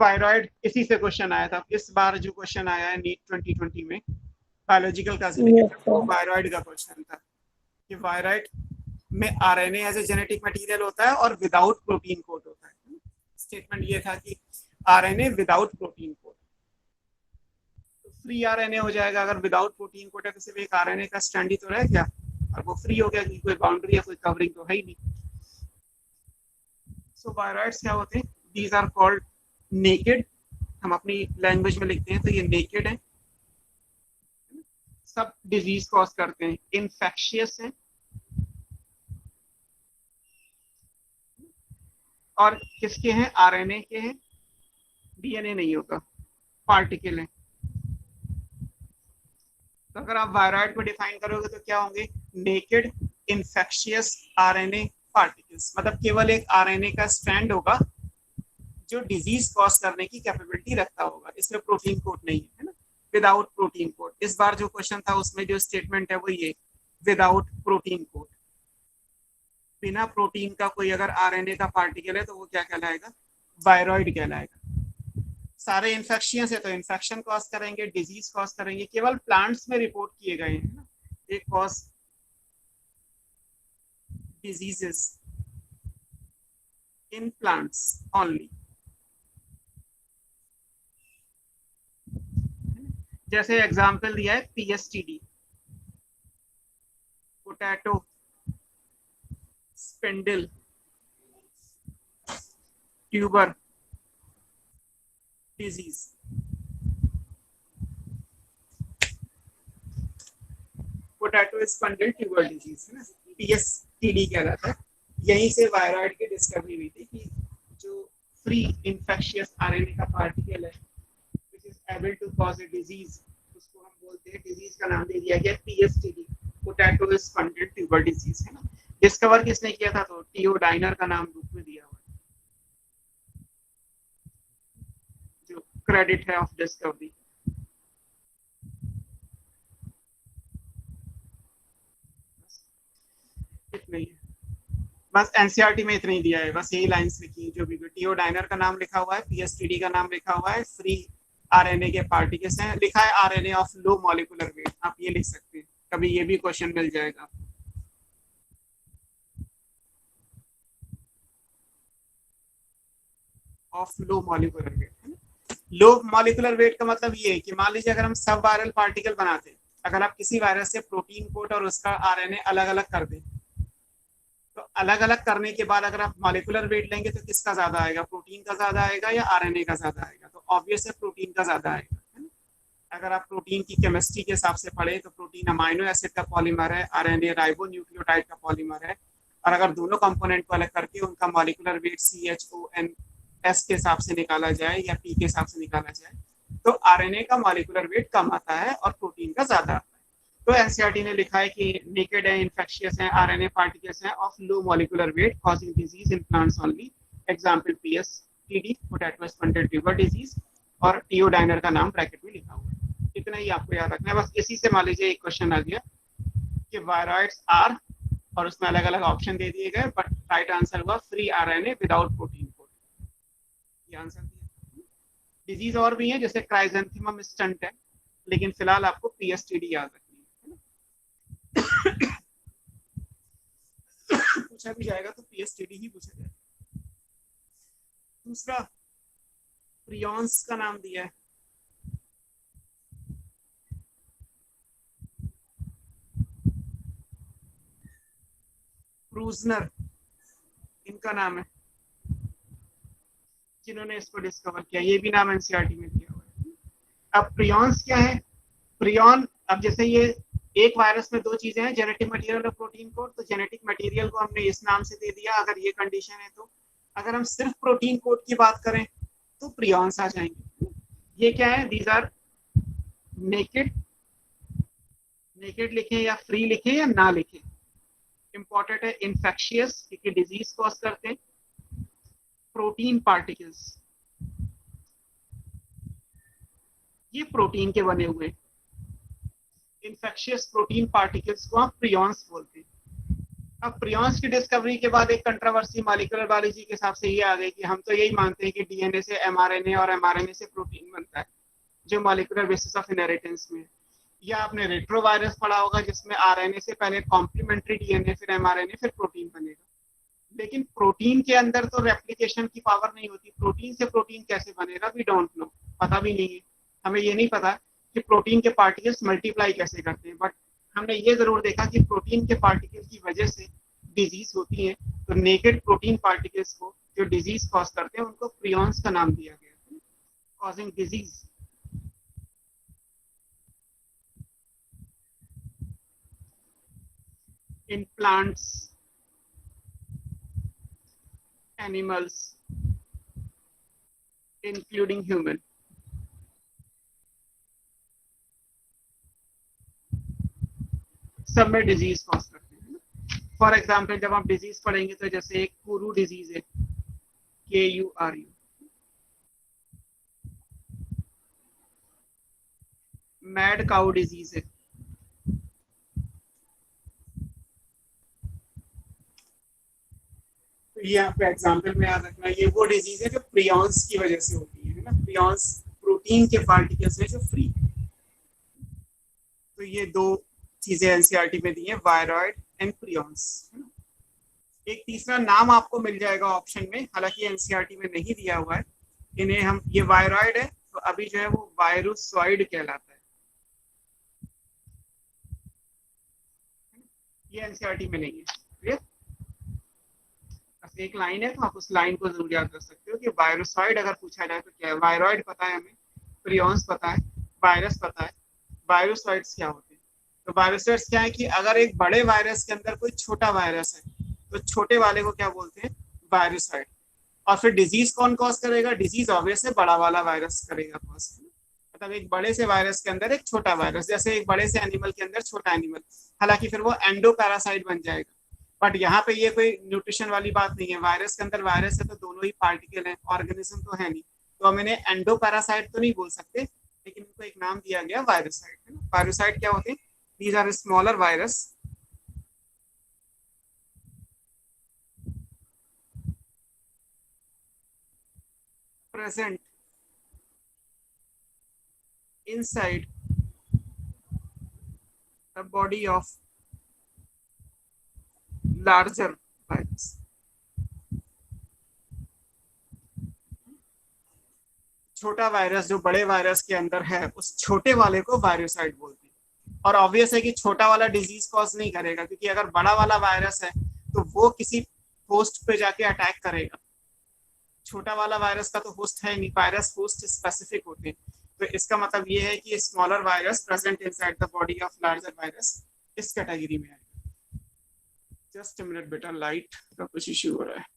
वायरॉइड इसी से क्वेश्चन आया था। इस बार जो क्वेश्चन आया है नीट 2020 में बायोलॉजिकल क्लासिफिकेशन, वो वायरॉइड का क्वेश्चन था कि वायरॉइड में RNA as a genetic material होता है और विदाउट प्रोटीन कोड होता है। स्टेटमेंट ये था कि आरएनए विदाउट प्रोटीन कोड, तो फ्री आरएनए हो जाएगा। अगर विदाउट प्रोटीन कोड है तो सिर्फ एक आरएनए का स्ट्रैंड ही तो रह गया, और वो फ्री हो गया कि कोई बाउंड्री या कोई कवरिंग तो है ही नहीं। सो वायरॉइड्स क्या होते हैं? These are called naked. हम अपनी लैंग्वेज में लिखते हैं तो ये नेकेड है, सब डिजीज कॉज करते हैं, इन्फेक्शियस है, और किसके हैं? आरएनए के हैं, डीएनए नहीं होता, पार्टिकल है। तो अगर आप वायरॉइड को डिफाइन करोगे तो क्या होंगे? Naked infectious RNA particles. मतलब केवल एक आरएनए का स्ट्रैंड होगा जो डिजीज कॉज करने की कैपेबिलिटी रखता होगा, इसमें प्रोटीन कोड नहीं है ना, विदाउट प्रोटीन कोड। इस बार जो क्वेश्चन था उसमें जो स्टेटमेंट है वो ये, विदाउट प्रोटीन कोड। बिना प्रोटीन का कोई अगर आरएनए का पार्टिकल है तो वो क्या कहलाएगा, वायरॉइड कहलाएगा। सारे इन्फेक्शियस है तो इन्फेक्शन कॉज करेंगे, डिजीज कॉज करेंगे, केवल प्लांट्स में रिपोर्ट किए गए हैं ना, they cause diseases in plants only. जैसे एग्जांपल दिया है PSTD, potato spindle tuber disease. Potato spindle tuber disease है ना, पीएसटीडी कहलाता है। यहीं से वायरॉइड की डिस्कवरी हुई थी कि जो फ्री इन्फेक्शियस आरएनए का पार्टिकल है which is able to cause a disease, उसको हम बोलते हैं, डिजीज का नाम दे दिया गया पीएसटीडी, पोटैटो स्पिंडल ट्यूबर डिजीज है ना। डिस्कवर किसने किया था, तो टियोडाइनर का नाम बुक में दिया हुआ है, जो क्रेडिट है ऑफ डिस्कवरी। इतना ही है बस, एनसीईआरटी में इतना ही दिया है, बस यही लाइंस लिखी है जो भी। टियोडाइनर का नाम लिखा हुआ है, पीएसटीडी का नाम लिखा हुआ है, फ्री आरएनए के पार्टिकल्स हैं, लिखा है RNA of low molecular wait, आप ये लिख सकते हैं, कभी ये भी क्वेश्चन मिल जाएगा। Of low molecular wait, low molecular wait का मतलब ये है कि मान लीजिए अगर हम सब वायरल पार्टिकल बनाते हैं, अगर आप किसी वायरस से प्रोटीन कोट और उसका आरएनए अलग अलग कर दें, तो अलग अलग करने के बाद अगर आप मॉलिक्यूलर वेट लेंगे तो किसका ज्यादा आएगा, प्रोटीन का ज्यादा आएगा या आरएनए का ज्यादा आएगा, तो ऑब्वियस है प्रोटीन का ज्यादा आएगा, है ना। अगर आप प्रोटीन की केमिस्ट्री के हिसाब से पढ़े तो प्रोटीन अमाइनो एसिड का पॉलीमर है, आरएनए राइबो न्यूक्लियोटाइड का पॉलीमर है, और अगर दोनों कंपोनेंट को अलग करके उनका मॉलिक्यूलर वेट CHONS के हिसाब से निकाला जाए या P के हिसाब से निकाला जाए तो आरएनए का मॉलिक्यूलर वेट कम आता है और प्रोटीन का ज्यादा आता है। तो एनसीईआरटी ने लिखा है कि नेकेड है, इन्फेक्शियस है, आरएनए पार्टिकल्स हैं of low molecular weight causing disease in plants only, example PSTD, potato spindle tuber disease, और टियोडाइनर का नाम ब्रैकेट में लिखा हुआ है। इतना ही आपको याद रखना है बस। इसी से मान लीजिए एक क्वेश्चन आ गया कि वायरॉइड्स आर, और उसमें अलग अलग ऑप्शन दे दिए गए, बट राइट आंसर हुआ free RNA without protein code, ये आंसर दिया। डिजीज और भी है जैसे क्राइजेंथेमम स्टंट है, लेकिन फिलहाल आपको पीएसटीडी याद रखनी है। पूछा भी जाएगा तो पीएसटीडी ही पूछा जाएगा। दूसरा प्रियॉन्स का नाम दिया है, प्रूजनर इनका नाम है जिन्होंने इसको डिस्कवर किया, ये भी नाम एनसीईआरटी में दिया हुआ है। अब प्रियॉन्स क्या है, प्रियॉन, अब जैसे ये एक वायरस में दो चीजें हैं, जेनेटिक मटेरियल और प्रोटीन कोड, तो जेनेटिक मटेरियल को हमने इस नाम से दे दिया अगर ये कंडीशन है तो। अगर हम सिर्फ प्रोटीन कोड की बात करें तो प्रियॉन्स आ जाएंगे। ये क्या है, दीज आर नेकेड, नेकेड लिखें या फ्री लिखें या ना लिखें, इंपॉर्टेंट है, इन्फेक्शियस क्योंकि डिजीज कॉज करते हैं, प्रोटीन पार्टिकल्स, ये प्रोटीन के बने हुए इन्फेक्शियस प्रोटीन पार्टिकल्स को आप प्रियॉन्स बोलते हैं। अब प्रियॉन्स की डिस्कवरी के बाद एक कंट्रोवर्सी मॉलिक्यूलर बायोलॉजी के हिसाब से ये आ गई कि हम तो यही मानते हैं कि डीएनए से एमआरएनए और एमआरएनए से प्रोटीन बनता है जो मॉलिक्यूलर बेसिस ऑफ इनहेरिटेंस में है। या आपने रेट्रोवायरस पढ़ा होगा जिसमें आरएनए से पहले कॉम्प्लीमेंट्री डीएनए, फिर एमआरएनए, फिर प्रोटीन बनेगा। लेकिन प्रोटीन के अंदर तो रेप्लिकेशन की पावर नहीं होती, प्रोटीन से प्रोटीन कैसे बनेगा वी डोंट नो, पता भी नहीं है। हमें ये नहीं पता कि प्रोटीन के पार्टिकल्स मल्टीप्लाई कैसे करते हैं, बट हमने ये जरूर देखा कि प्रोटीन के पार्टिकल की वजह से डिजीज होती है। तो नेकेड प्रोटीन पार्टिकल्स को जो डिजीज कॉज करते हैं उनको प्रियॉन्स का नाम दिया गया है, causing disease. In plants, animals including human. सब में डिजीज कॉज करते हैं। फॉर एग्जाम्पल जब आप डिजीज पढ़ेंगे तो जैसे एक कुरू डिजीज है, KURU, मैड काउ डिजीज है, ये आपको एग्जाम्पल में याद रखना, ये वो डिजीज है जो प्रियॉन्स की वजह से होती है ना, प्रियॉन्स प्रोटीन के पार्टिकल्स हैं जो फ्री। तो ये दो चीजें एनसीईआरटी में दी है, वायरॉइड एंड प्रियॉन्स। एक तीसरा नाम आपको मिल जाएगा ऑप्शन में, हालांकि एनसीईआरटी में नहीं दिया हुआ है। इन्हें हम, ये वायरॉइड है तो अभी जो है वो वायरोसॉइड कहलाता है, ये एनसीईआरटी में नहीं है। क्लियर? बस एक लाइन है तो आप उस लाइन को जरूर याद रख सकते हो कि वायरोसॉइड अगर पूछा जाए तो क्या है। वायरॉइड पता है हमें, प्रियॉन्स पता है, वायरस पता है, वायरोसॉइड्स क्या होते हैं। तो वायरोसॉइड्स क्या है कि अगर एक बड़े वायरस के अंदर कोई छोटा वायरस है तो छोटे वाले को क्या बोलते हैं, वायरोसॉइड। और फिर डिजीज कौन कॉज करेगा, डिजीज ऑब्वियस है बड़ा वाला वायरस करेगा कॉज। मतलब एक बड़े से वायरस के अंदर एक छोटा वायरस, जैसे एक बड़े से एनिमल के अंदर छोटा एनिमल, हालांकि फिर वो एंडोपैरासाइट बन जाएगा। बट यहाँ पे ये कोई न्यूट्रिशन वाली बात नहीं है, वायरस के अंदर वायरस है तो दोनों ही पार्टिकल हैं, ऑर्गेनिज्म तो है नहीं, तो हम इन्हें एंडोपैरासाइट तो नहीं बोल सकते, लेकिन इनको एक नाम दिया गया वायरोसाइट, है ना। वायरोसाइट क्या होते हैं, these are smaller virus present inside the body of larger virus। छोटा वायरस जो बड़े वायरस के अंदर है उस छोटे वाले को वायरोसाइट बोलते हैं। और ऑब्वियस है कि छोटा वाला डिजीज कॉज नहीं करेगा, क्योंकि अगर बड़ा वाला वायरस है तो वो किसी होस्ट पे जाके अटैक करेगा। छोटा वाला वायरस का तो होस्ट है नहीं, वायरस होस्ट स्पेसिफिक होते हैं। तो इसका मतलब ये है कि smaller virus present inside the body of larger virus इस कैटेगरी में है। जस्ट अ मिनट बेटा, लाइट का कुछ इश्यू हो रहा है।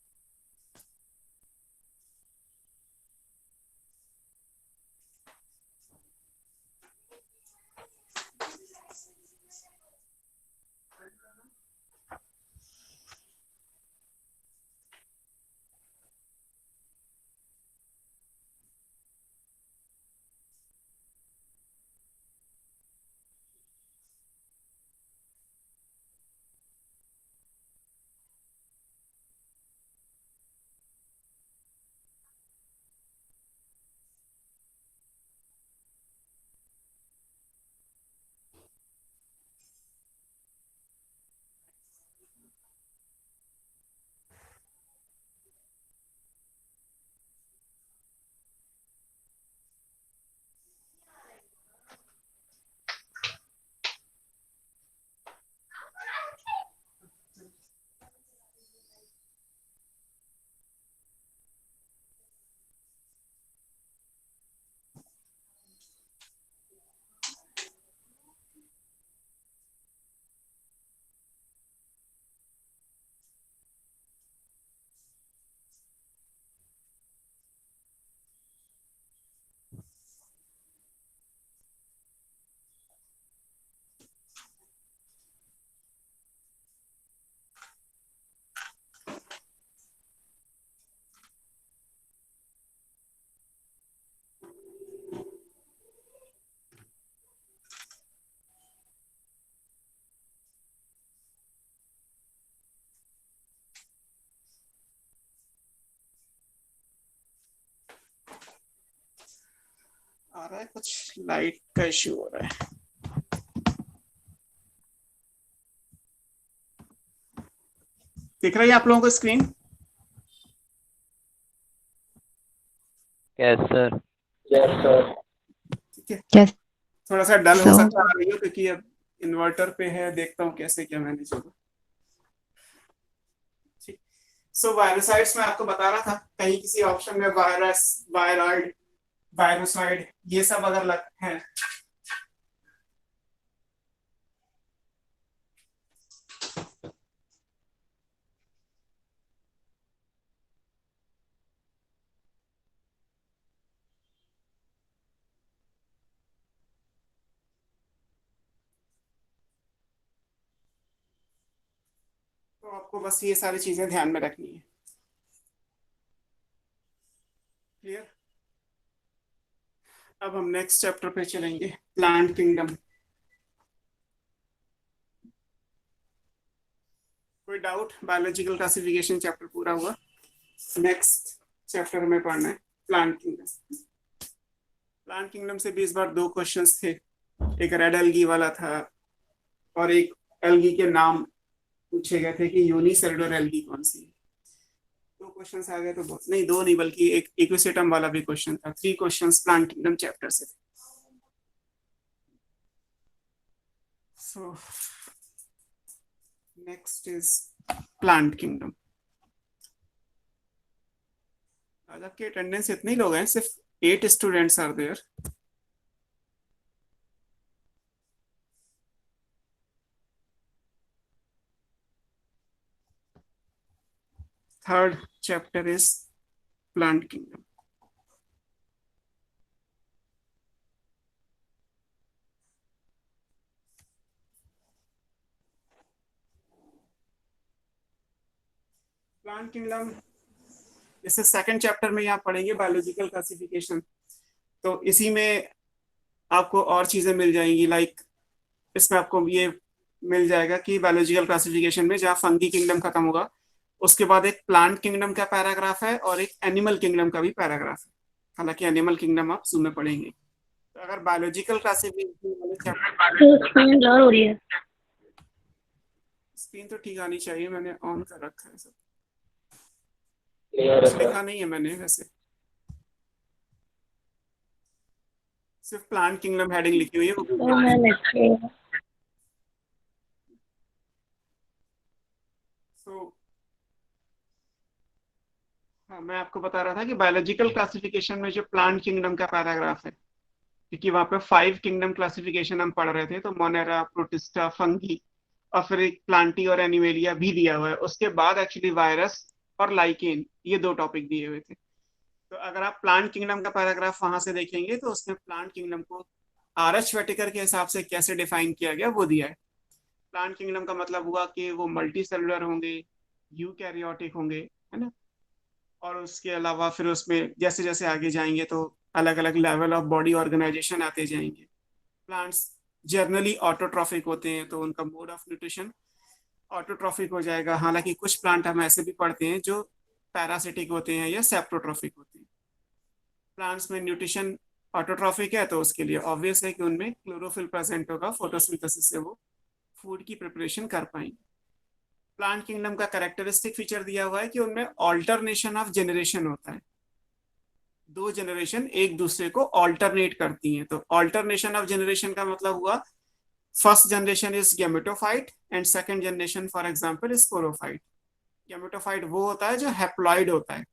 आ रहा है कुछ, लाइट का इश्यू हो रहा है। दिख रही है आप लोगों को स्क्रीन? Yes sir. ठीक है। Yes. थोड़ा सा डल हो So- सकता है वीडियो, क्योंकि अब इन्वर्टर पे है, देखता हूँ कैसे क्या मैनेज होगा। ठीक। सो वायरोसाइड्स में आपको बता रहा था, कहीं किसी ऑप्शन में वायरस, वायरॉइड, वायरोसाइड ये सब अगर लग है तो आपको बस ये सारी चीजें ध्यान में रखनी है। क्लियर? अब हम नेक्स्ट चैप्टर पे चलेंगे, प्लांट किंगडम। कोई डाउट? बायोलॉजिकल क्लासिफिकेशन चैप्टर पूरा हुआ? नेक्स्ट चैप्टर में पढ़ना है प्लांट किंगडम। प्लांट किंगडम से भी इस बार 2 क्वेश्चंस थे, एक रेड एल्गी वाला था और एक एल्गी के नाम पूछे गए थे कि यूनिसेलुलर एल्गी कौन सी है। 2 क्वेश्चंस आ गए तो बहुत नहीं, 2 नहीं बल्कि एक इक्विसेटम वाला भी क्वेश्चन था। 3 क्वेश्चंस प्लांट किंगडम चैप्टर से थे। So next is plant kingdom. आज आपकी अटेंडेंस इतने ही लोग हैं, सिर्फ 8 students are there. Third chapter is plant kingdom. Plant kingdom जैसे सेकंड चैप्टर में यहाँ पढ़ेंगे बायोलॉजिकल क्लासिफिकेशन, तो इसी में आपको और चीजें मिल जाएंगी। लाइक इसमें आपको ये मिल जाएगा कि बायोलॉजिकल क्लासिफिकेशन में जहाँ फंगी किंगडम खत्म होगा उसके बाद एक प्लांट किंगडम का पैराग्राफ है और एक एनिमल किंगडम का भी पैराग्राफ है। हालांकि एनिमल किंगडम आप जूम में पढ़ेंगे। तो अगर बायोलॉजिकल क्लासिफिकेशन वाले चैप्टर, तो स्क्रीन ब्लर हो रही है। स्क्रीन तो ठीक आनी चाहिए, मैंने ऑन कर रखा है सब, कुछ लिखा नहीं है मैंने, वैसे सिर्फ प्लांट किंगडम हेडिंग लिखी हुई है। तो मैं नेक्स्ट So, हाँ, मैं आपको बता रहा था कि बायोलॉजिकल क्लासिफिकेशन में जो प्लांट किंगडम का पैराग्राफ है, क्योंकि वहां पे 5 किंगडम क्लासिफिकेशन हम पढ़ रहे थे, तो मोनेरा, प्रोटिस्टा, फंगी और फिर एक प्लांटी और एनिमेलिया भी दिया हुआ है। उसके बाद एक्चुअली वायरस और लाइकेन, ये 2 टॉपिक दिए हुए थे। तो अगर आप प्लांट किंगडम का पैराग्राफ वहां से देखेंगे तो उसमें प्लांट किंगडम को आर.एच. वेटेकर के हिसाब से कैसे डिफाइन किया गया वो दिया है। प्लांट किंगडम का मतलब हुआ कि वो मल्टी सेलुलर होंगे, यूकैरियोटिक होंगे, है ना। और उसके अलावा फिर उसमें जैसे जैसे आगे जाएंगे तो अलग अलग लेवल ऑफ बॉडी ऑर्गेनाइजेशन आते जाएंगे। प्लांट्स जनरली ऑटोट्रॉफिक होते हैं, तो उनका मोड ऑफ न्यूट्रिशन ऑटोट्रॉफिक हो जाएगा। हालांकि कुछ प्लांट हम ऐसे भी पढ़ते हैं जो पैरासिटिक होते हैं या सेप्टोट्रॉफिक होते हैं। प्लांट्स में न्यूट्रिशन ऑटोट्रॉफिक है तो उसके लिए ऑब्वियस है कि उनमें क्लोरोफिल प्रेजेंट होगा, फोटोसिंथेसिस से वो फूड की प्रिपरेशन कर पाएंगे। प्लांट किंगडम का कैरेक्टरिस्टिक फीचर दिया हुआ है कि उनमें ऑल्टरनेशन ऑफ जनरेशन होता है। 2 जनरेशन एक दूसरे को ऑल्टरनेट करती हैं। तो ऑल्टरनेशन ऑफ जनरेशन का मतलब हुआ first generation is gametophyte and second generation for example is sporophyte. Gametophyte वो होता है जो हैप्लॉइड होता है,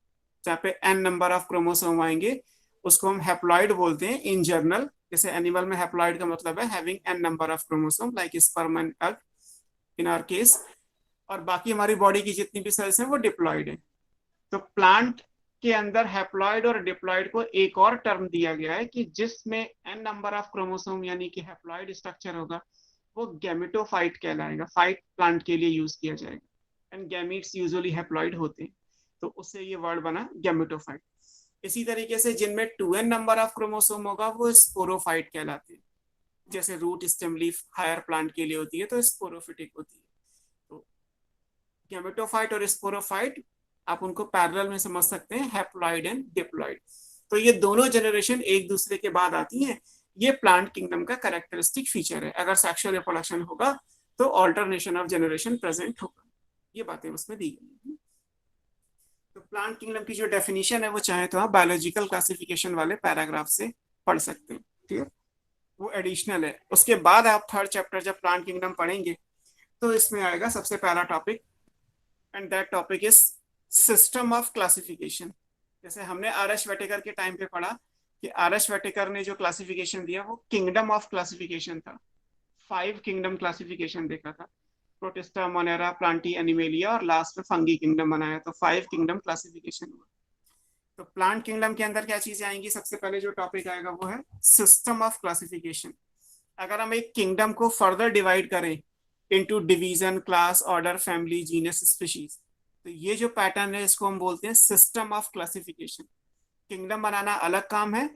जहाँ पे n नंबर ऑफ क्रोमोसोम आएंगे उसको हम हैप्लॉइड बोलते हैं इन जनरल। जैसे एनिमल में हैप्लॉइड का मतलब है having n number of chromosome like sperm and egg in our case. और बाकी हमारी बॉडी की जितनी भी सेल्स हैं वो डिप्लॉइड है। तो प्लांट के अंदर हैप्लॉइड और डिप्लॉइड को एक और टर्म दिया गया है कि जिसमें n नंबर ऑफ क्रोमोसोम यानी कि हैप्लॉइड स्ट्रक्चर होगा वो गैमेटोफाइट कहलाएगा। फाइट प्लांट के लिए यूज किया जाएगा एंड गैमीट्स यूजुअली हैप्लॉइड होते हैं, तो उससे ये वर्ड बना गैमेटोफाइट। इसी तरीके से जिनमें 2n नंबर ऑफ क्रोमोसोम होगा वो स्पोरोफाइट कहलाते हैं। जैसे root stem leaf higher plant के लिए होती है तो स्पोरोफिटिक होती है। तो गैमेटोफाइट और स्पोरोफाइट आप उनको पैरेलल में समझ सकते हैं, हैप्लॉइड एंड डिप्लॉइड। तो ये दोनों जनरेशन एक दूसरे के बाद आती हैं। ये प्लांट किंगडम का कैरेक्टरिस्टिक फीचर है। अगर सेक्सुअल रिप्रोडक्शन होगा तो ऑल्टरनेशन ऑफ जनरेशन प्रेजेंट होगा। ये बातें उसमें दी गई हैं। तो प्लांट किंगडम की जो डेफिनेशन है वो चाहे तो आप बायोलॉजिकल क्लासिफिकेशन वाले पैराग्राफ से पढ़ सकते हैं, ठीक है, वो एडिशनल है। उसके बाद आप थर्ड चैप्टर जब प्लांट किंगडम पढ़ेंगे तो इसमें आएगा सबसे पहला topic and that topic is system of classification. जैसे हमने आर.एच. वेटेकर के टाइम पे पढ़ा कि आर.एच. वेटेकर ने जो क्लासिफिकेशन दिया वो किंगडम ऑफ क्लासिफिकेशन था। 5 किंगडम क्लासिफिकेशन देखा था, प्रोटिस्टा, मोनेरा, प्लांटी, एनिमेलिया और लास्ट में फंगी किंगडम बनाया। तो 5 किंगडम क्लासिफिकेशन हुआ। तो प्लांट किंगडम के अंदर क्या चीजें आएंगी, सबसे पहले जो टॉपिक आएगा वो है सिस्टम ऑफ क्लासिफिकेशन। अगर हम एक किंगडम को फर्दर डिवाइड करें into division, class, order, family, genus, species, तो ये जो पैटर्न है इसको हम बोलते हैं सिस्टम ऑफ क्लासिफिकेशन। किंगडम बनाना अलग काम है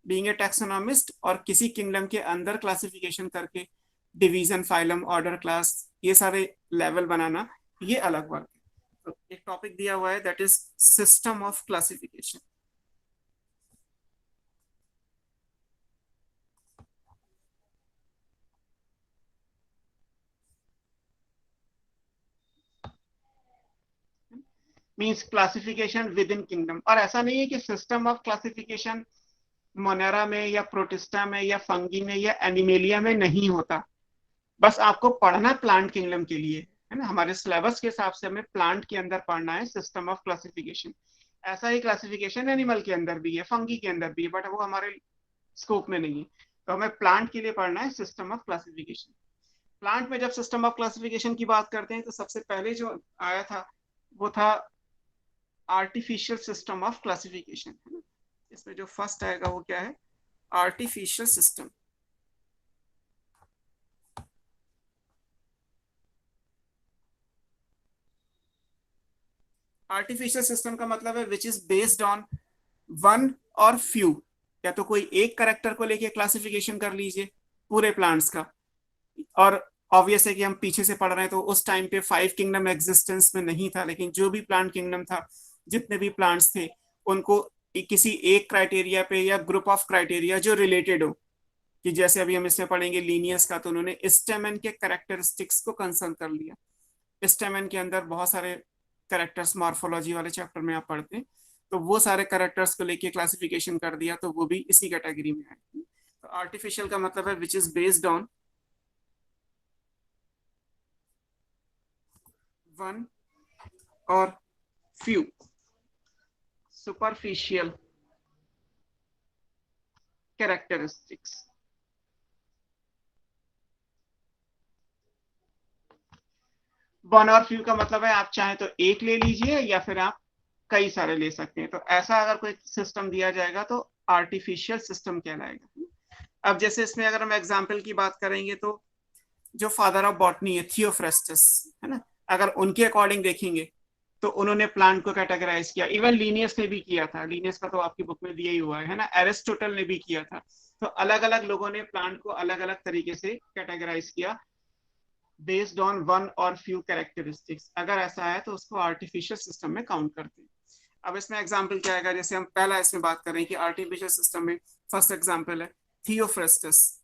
बीइंग ए टैक्सोनॉमिस्ट, और किसी किंगडम के अंदर क्लासिफिकेशन करके डिवीजन, फाइलम, ऑर्डर, क्लास, ये सारे लेवल बनाना ये अलग वर्क है। तो एक टॉपिक दिया हुआ है that is system of classification. Means classification with in kingdom. और ऐसा नहीं है कि सिस्टम ऑफ क्लासिफिकेशन मोनेरा में या प्रोटिस्टा में या फंगी में या एनिमेलिया में नहीं होता, बस आपको पढ़ना प्लांट किंगडम के लिए है ना। हमारे सिलेबस के हिसाब से हमें प्लांट के अंदर पढ़ना है सिस्टम ऑफ क्लासिफिकेशन। ऐसा ही क्लासिफिकेशन एनिमल के अंदर भी है, फंगी के अंदर भी है, बट वो हमारे स्कोप में नहीं है। तो हमें प्लांट के लिए पढ़ना है सिस्टम ऑफ क्लासिफिकेशन। प्लांट में जब सिस्टम ऑफ क्लासिफिकेशन की बात करते हैं तो सबसे पहले जो आया था वो था आर्टिफिशियल सिस्टम ऑफ क्लासिफिकेशन, है ना। इसमें जो फर्स्ट आएगा वो क्या है, आर्टिफिशियल सिस्टम। आर्टिफिशियल सिस्टम का मतलब है which is based on one और फ्यू, या तो कोई एक करेक्टर को लेके क्लासिफिकेशन कर लीजिए पूरे प्लांट्स का। और ऑब्वियस है कि हम पीछे से पढ़ रहे हैं तो उस टाइम पे 5 किंगडम एग्जिस्टेंस में नहीं था, लेकिन जो भी प्लांट किंगडम था, जितने भी प्लांट्स थे, उनको किसी एक क्राइटेरिया पे या ग्रुप ऑफ क्राइटेरिया जो रिलेटेड हो, कि जैसे अभी हम इसमें पढ़ेंगे लीनियस का, तो उन्होंने स्टेमन के कैरेक्टरिस्टिक्स को कंसर्न कर लिया। स्टेमन के अंदर बहुत सारे कैरेक्टर्स मॉर्फोलॉजी वाले चैप्टर में आप पढ़ते हैं, तो वो सारे कैरेक्टर्स को लेके क्लासिफिकेशन कर दिया, तो वो भी इसी कैटेगरी में है। तो आर्टिफिशियल का मतलब है which is based on one और फ्यू सुपरफिशियल कैरेक्टरिस्टिक्स। वन और फ्यू का मतलब है आप चाहे तो एक ले लीजिए या फिर आप कई सारे ले सकते हैं। तो ऐसा अगर कोई सिस्टम दिया जाएगा तो आर्टिफिशियल सिस्टम कहलाएगा। अब जैसे इसमें अगर हम एग्जाम्पल की बात करेंगे तो जो फादर ऑफ बॉटनी है थियोफ्रेस्टस, है ना, अगर उनके अकॉर्डिंग देखेंगे तो उन्होंने प्लांट को कैटेगराइज किया। इवन लीनियस ने भी किया था, लीनियस का तो आपकी बुक में दिया ही हुआ है ना, एरिस्टोटल ने भी किया था। तो अलग अलग लोगों ने प्लांट को अलग अलग तरीके से कैटेगराइज किया बेस्ड ऑन वन और फ्यू कैरेक्टरिस्टिक्स। अगर ऐसा है तो उसको आर्टिफिशियल सिस्टम में काउंट करते हैं। अब इसमें एग्जाम्पल क्या आएगा, जैसे हम पहला इसमें बात करें कि आर्टिफिशियल सिस्टम में फर्स्ट एग्जाम्पल है थियोफ्रेस्टस।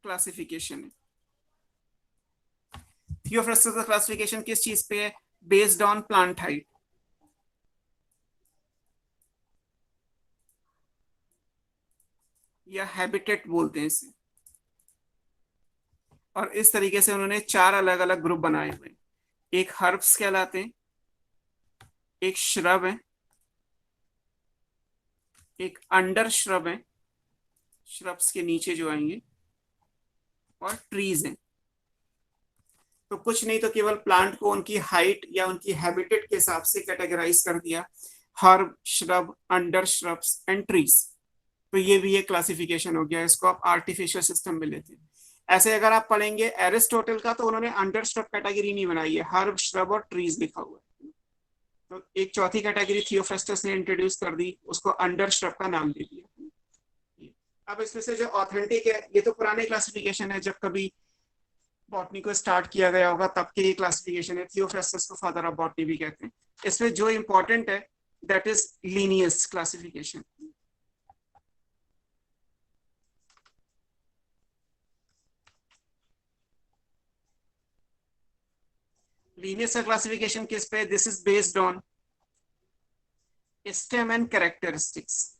क्लासिफिकेशन है, थियोफ्रेस्टस का क्लासिफिकेशन किस चीज पे है, बेस्ड ऑन प्लांट हाइट। या हैबिटेट बोलते हैं इसे। और इस तरीके से उन्होंने 4 अलग अलग ग्रुप बनाए हुए। एक हर्ब्स कहलाते हैं, एक श्रब है, एक अंडर श्रब है, श्रब्स के नीचे जो आएंगे, और ट्रीज हैं। तो कुछ नहीं तो केवल प्लांट को उनकी हाइट या उनकी हैबिटेट के हिसाब से कैटेगराइज कर दिया, herb, shrub, under shrubs and trees. तो ये भी एक क्लासिफिकेशन हो गया, इसको आप आर्टिफिशियल सिस्टम में लेते हैं। ऐसे अगर आप पढ़ेंगे एरिस्टोटल का तो उन्होंने अंडर श्रब कैटेगरी नहीं बनाई है, हर्ब, श्रब और ट्रीज लिखा हुआ है। तो एक चौथी कैटेगरी थियोफ्रेस्टस ने इंट्रोड्यूस कर दी, उसको अंडर श्रब का नाम दे दिया। अब इसमें से जो ऑथेंटिक है, ये तो पुराने क्लासिफिकेशन है, जब कभी बॉटनी को स्टार्ट किया गया होगा तब के ये क्लासिफिकेशन है। थियोफ्रेस्टस को फादर ऑफ बॉटनी भी कहते हैं। इसमें जो इंपॉर्टेंट है that is Linnaeus classification. Linnaeus का क्लासिफिकेशन किस पे, this is based on stem and characteristics.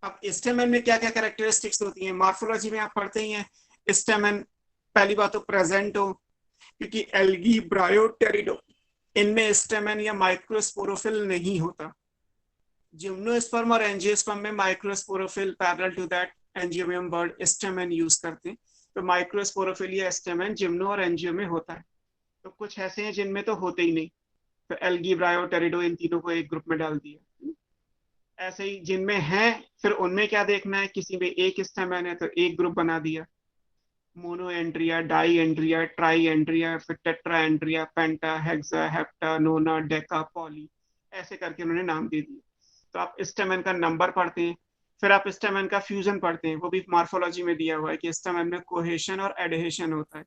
अब स्टेमन में क्या क्या कैरेक्टरिस्टिक्स होती हैं, मॉर्फोलॉजी में आप पढ़ते ही हैं। स्टेमन पहली बात तो प्रेजेंट हो, क्योंकि एल्गी, ब्रायो, टेरिडो, इनमें स्टेमन या माइक्रोस्पोरोफिल नहीं होता। जिम्नोस्पर्म और एंजियोस्पर्म में माइक्रोस्पोरोफिल, पैरेलल टू दैट एंजियोमियम बर्ड स्टेमन यूज करते हैं। तो माइक्रोस्पोरोफिल या स्टेमन जिम्नो और एंजियो में होता है। तो कुछ ऐसे हैं जिनमें तो होते ही नहीं, तो एल्गी, ब्रायो, टेरिडो, इन तीनों को एक ग्रुप में डाल दिया। ऐसे ही जिनमें है फिर उनमें क्या देखना है, किसी में एक स्टेमन है तो एक ग्रुप बना दिया, monandria, diandria, triandria, फिर tetrandria, penta, hexa, hepta, nona, deca, poly. ऐसे करके उन्होंने नाम दे दिए। तो आप स्टेमन का नंबर पढ़ते हैं, फिर आप स्टेमन का फ्यूजन पढ़ते हैं, वो भी मॉर्फोलॉजी में दिया हुआ है कि स्टेमन में कोहेशन और एडहेशन होता है।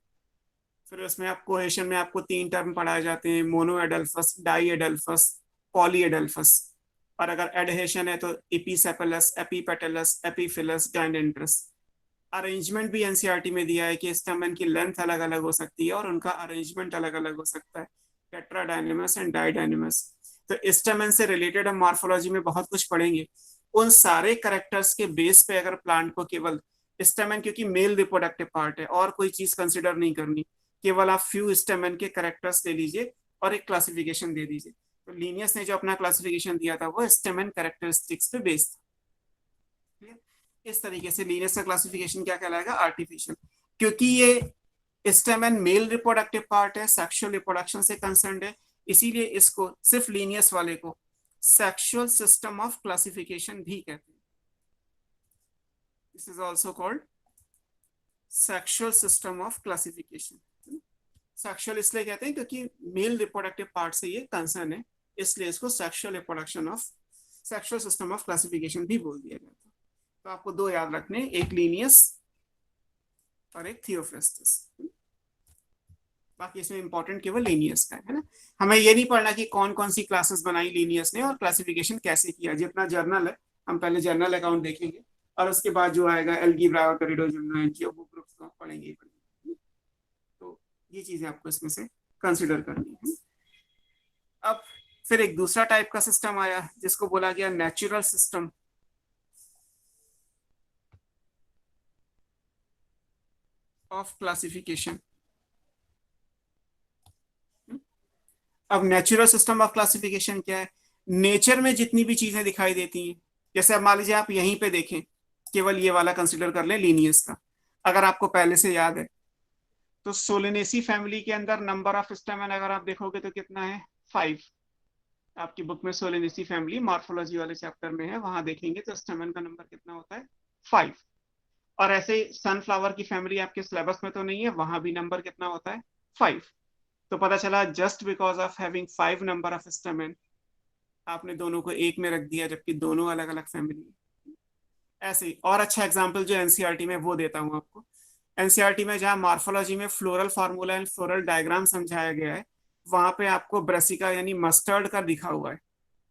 फिर उसमें आप कोहेशन में आपको 3 टर्म पढ़ाए जाते हैं, monadelphous, diadelphous, polyadelphous. और अगर एडहेशन है तो एपीसेपलस, एपीपेटलस, एपीफिलस, गाइडेंट्रस। अरेंजमेंट भी एनसीईआरटी में दिया है कि स्टेमन की लेंथ अलग अलग हो सकती है और उनका अरेंजमेंट अलग अलग हो सकता है, टेट्राडाइनमस एंड डाइडाइनमस। तो स्टेमन से रिलेटेड हम मॉर्फोलॉजी में बहुत कुछ पढ़ेंगे। उन सारे करेक्टर्स के बेस पे अगर प्लांट को केवल स्टेमन, क्योंकि मेल रिप्रोडक्टिव पार्ट है और कोई चीज कंसिडर नहीं करनी, केवल आप फ्यू स्टेमन के करेक्टर्स ले लीजिए और एक क्लासिफिकेशन दे दीजिए। तो लीनियस ने जो अपना क्लासिफिकेशन दिया था वो स्टेमन कैरेक्टरिस्टिक्स पे बेस्ड था। इस तरीके से लीनियस का क्लासिफिकेशन क्या कहलाएगा, आर्टिफिशियल, क्योंकि ये स्टेमन मेल रिप्रोडक्टिव पार्ट है, सेक्सुअल रिप्रोडक्शन से कंसर्न्ड है, इसीलिए इसको सिर्फ लीनियस वाले को सेक्सुअल सिस्टम ऑफ क्लासिफिकेशन भी कहते हैं। This is also called sexual system of classification. Sexual इसलिए कहते हैं क्योंकि मेल रिप्रोडक्टिव पार्ट से ये कंसर्न है, इसलिए इसको sexual reproduction of sexual system of classification भी बोल दिया जाता है। तो आपको 2 याद रखने, एक लीनियस और एक थियोफ्रास्टस। बाकी इसमें इंपॉर्टेंट केवल लीनियस का है ना। हमें ये नहीं पढ़ना कि कौन कौन सी क्लासेस बनाई लीनियस ने और क्लासिफिकेशन कैसे किया। जितना जर्नल है, हम पहले जर्नल अकाउंट देखेंगे और उसके बाद जो आएगा अलजेब्रा और पेरिडोजम जियोबो ग्रुप्स को पढ़ेंगे। तो ये चीजें आपको इसमें से कंसिडर करनी है। अब फिर एक दूसरा टाइप का सिस्टम आया जिसको बोला गया नेचुरल सिस्टम ऑफ क्लासिफिकेशन। अब नेचुरल सिस्टम ऑफ क्लासिफिकेशन क्या है, नेचर में जितनी भी चीजें दिखाई देती हैं, जैसे अब मान लीजिए आप यहीं पे देखें, केवल ये वाला कंसिडर कर लें लीनियस का। अगर आपको पहले से याद है तो सोलेनेसी फैमिली के अंदर नंबर ऑफ स्टेमन अगर आप देखोगे तो कितना है, 5। आपकी बुक में सोलेनेसी फैमिली मॉर्फोलॉजी वाले चैप्टर में है, वहां देखेंगे तो स्टेमन का नंबर कितना होता है, 5। और ऐसे सनफ्लावर की फैमिली आपके सिलेबस में तो नहीं है, वहां भी नंबर कितना होता है, 5। तो पता चला just because of having 5 number of स्टेमन आपने दोनों को एक में रख दिया, जबकि दोनों अलग अलग फैमिली। ऐसे ही और अच्छा एग्जाम्पल जो एनसीईआरटी में वो देता हूँ आपको। एनसीईआरटी में जहाँ मॉर्फोलॉजी में floral formula and floral diagram समझाया गया है, वहां पे आपको ब्रेसिका यानी मस्टर्ड का लिखा हुआ है।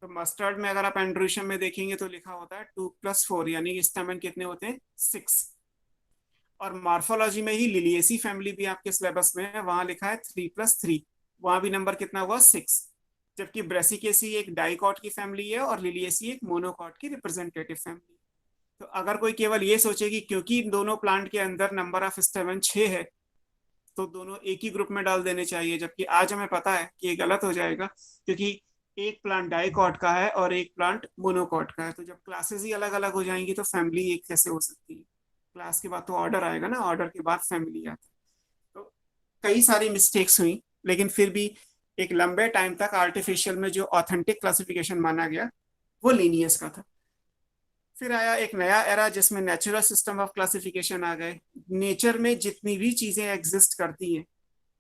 तो मस्टर्ड में अगर आप एंड्रूशियम में देखेंगे तो लिखा होता है 2+4, यानी स्टेमन कितने होते हैं, 6। और मॉर्फोलॉजी में ही लिलिएसी फैमिली भी आपके सिलेबस में है, वहां लिखा है 3+3, वहां भी नंबर कितना हुआ, 6। जबकि ब्रेसिकेसी एक डाइकॉट की फैमिली है और लिलिएसी एक मोनोकॉट की रिप्रेजेंटेटिव फैमिली। तो अगर कोई केवल ये सोचे कि क्योंकि दोनों प्लांट के अंदर नंबर ऑफ स्टेमन 6 है तो दोनों एक ही ग्रुप में डाल देने चाहिए, जबकि आज हमें पता है कि ये गलत हो जाएगा, क्योंकि एक प्लांट डाइकॉट का है और एक प्लांट मोनोकॉट का है। तो जब क्लासेस ही अलग अलग हो जाएंगी तो फैमिली एक कैसे हो सकती है। क्लास के बाद तो ऑर्डर आएगा ना, ऑर्डर के बाद फैमिली आता है। तो कई सारी मिस्टेक्स हुई, लेकिन फिर भी एक लंबे टाइम तक आर्टिफिशियल में जो ऑथेंटिक क्लासिफिकेशन माना गया वो लीनियस का था। फिर आया एक नया एरा जिसमें नेचुरल सिस्टम ऑफ क्लासिफिकेशन आ गए। नेचर में जितनी भी चीजें एग्जिस्ट करती हैं,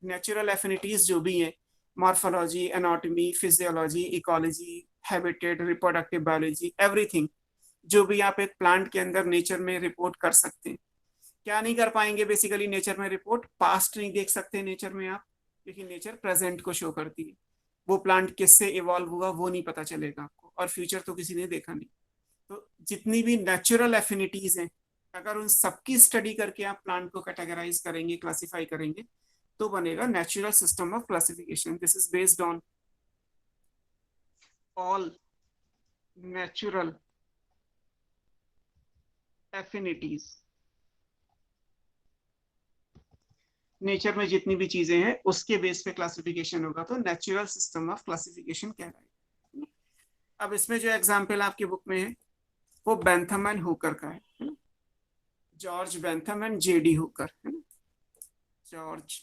नेचुरल एफिनिटीज जो भी हैं, morphology, anatomy, physiology, ecology, habitat, reproductive biology, everything जो भी आप एक प्लांट के अंदर नेचर में रिपोर्ट कर सकते हैं। क्या नहीं कर पाएंगे बेसिकली नेचर में रिपोर्ट, पास्ट नहीं देख सकते नेचर में आप, क्योंकि नेचर प्रेजेंट को शो करती है। वो प्लांट किससे इवॉल्व हुआ वो नहीं पता चलेगा आपको, और फ्यूचर तो किसी ने देखा नहीं। तो जितनी भी नेचुरल एफिनिटीज हैं, अगर उन सबकी स्टडी करके आप प्लांट को कैटेगराइज करेंगे, क्लासिफाई करेंगे, तो बनेगा natural system of classification. This is based on all natural affinities. Nature में जितनी भी चीजें हैं उसके बेस पे क्लासिफिकेशन होगा, तो नेचुरल सिस्टम ऑफ क्लासिफिकेशन कहलाएगा। अब इसमें जो एग्जांपल आपकी बुक में है वो बेंथम एंड हुकर का है ना, George Bentham and JD Hooker, है ना, George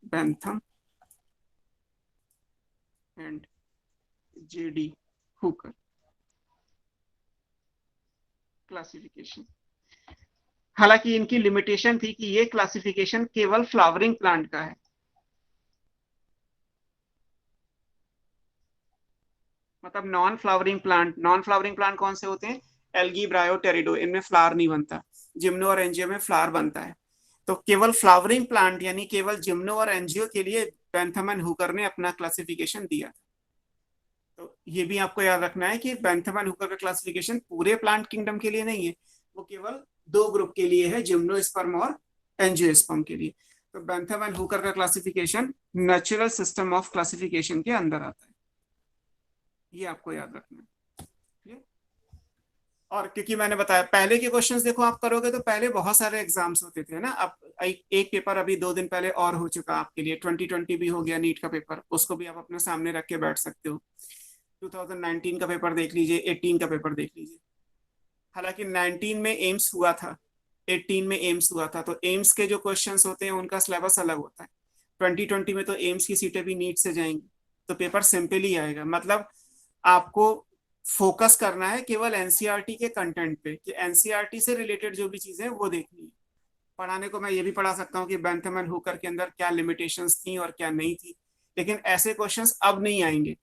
Bentham and JD Hooker classification. हालांकि इनकी लिमिटेशन थी कि ये क्लासिफिकेशन केवल फ्लावरिंग प्लांट का है। मतलब नॉन फ्लावरिंग प्लांट कौन से होते हैं? एल्गी, ब्रायो, टेरिडो, इनमें फ्लावर नहीं बनता। जिम्नो और एंजियो में फ्लावर बनता है। तो केवल फ्लावरिंग प्लांट यानी केवल जिम्नो और एंजियो के लिए बेंथम एंड हुकर ने अपना क्लासिफिकेशन दिया। तो ये भी आपको याद रखना है कि बेंथम एंड हुकर का क्लासिफिकेशन पूरे प्लांट किंगडम के लिए नहीं है, वो केवल दो ग्रुप के लिए है, जिम्नोस्पर्म और एंजियोस्पर्म के लिए। तो बेंथम एंड हुकर का classification natural system of classification के अंदर आता है, ये आपको याद रखना है। और क्योंकि मैंने बताया पहले के क्वेश्चंस देखो आप करोगे तो पहले बहुत सारे एग्जाम्स होते थे ना। अब एक पेपर अभी 2 दिन पहले और हो चुका आपके लिए, 2020 भी हो गया नीट का पेपर, उसको भी आप अपने सामने रख के बैठ सकते हो। 2019 का पेपर देख लीजिए, 18 का पेपर देख लीजिए। हालांकि 19 में एम्स हुआ था, 18 में एम्स हुआ था, तो एम्स के जो क्वेश्चंस होते हैं उनका सिलेबस अलग होता है। 2020 में तो एम्स की सीटें भी नीट से जाएंगी, तो पेपर सिंपल ही आएगा। मतलब आपको फोकस करना है केवल एनसीईआरटी के कंटेंट पे, कि एनसीईआरटी से रिलेटेड जो भी चीजें वो देखनी है। पढ़ाने को मैं ये भी पढ़ा सकता हूँ कि बेंथम एंड हुकर के अंदर क्या लिमिटेशंस थी और क्या नहीं थी, लेकिन ऐसे क्वेश्चंस अब नहीं आएंगे,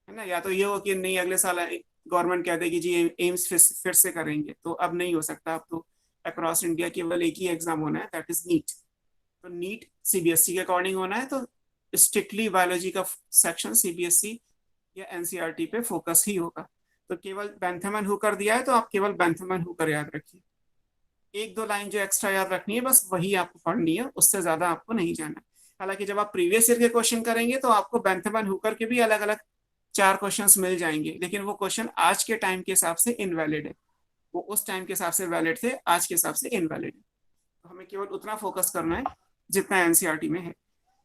है ना। या तो ये हो कि नहीं अगले साल गवर्नमेंट कह देगी जी एम्स फिर से करेंगे, तो अब नहीं हो सकता। अब तो अक्रॉस इंडिया केवल एक ही एग्जाम होना है, दैट इज नीट। तो नीट सीबीएसई के अकॉर्डिंग होना है, तो स्ट्रिक्टली बायोलॉजी का सेक्शन सीबीएसई या एनसीईआरटी पे फोकस ही होगा। तो केवल बेंथम एंड हुकर दिया है तो आप केवल बेंथम एंड हुकर याद रखिए। एक दो लाइन जो एक्स्ट्रा याद रखनी है बस वही आपको पढ़नी है, उससे ज्यादा आपको नहीं जाना है। हालांकि जब आप प्रीवियस ईयर के क्वेश्चन करेंगे तो आपको बेंथम एंड हुकर के भी अलग अलग 4 क्वेश्चंस मिल जाएंगे, लेकिन वो क्वेश्चन आज के टाइम के हिसाब से इनवैलिड है। वो उस टाइम के हिसाब से वैलिड थे, आज के हिसाब से इनवैलिड है। तो हमें केवल उतना फोकस करना है जितना एनसीईआरटी में है।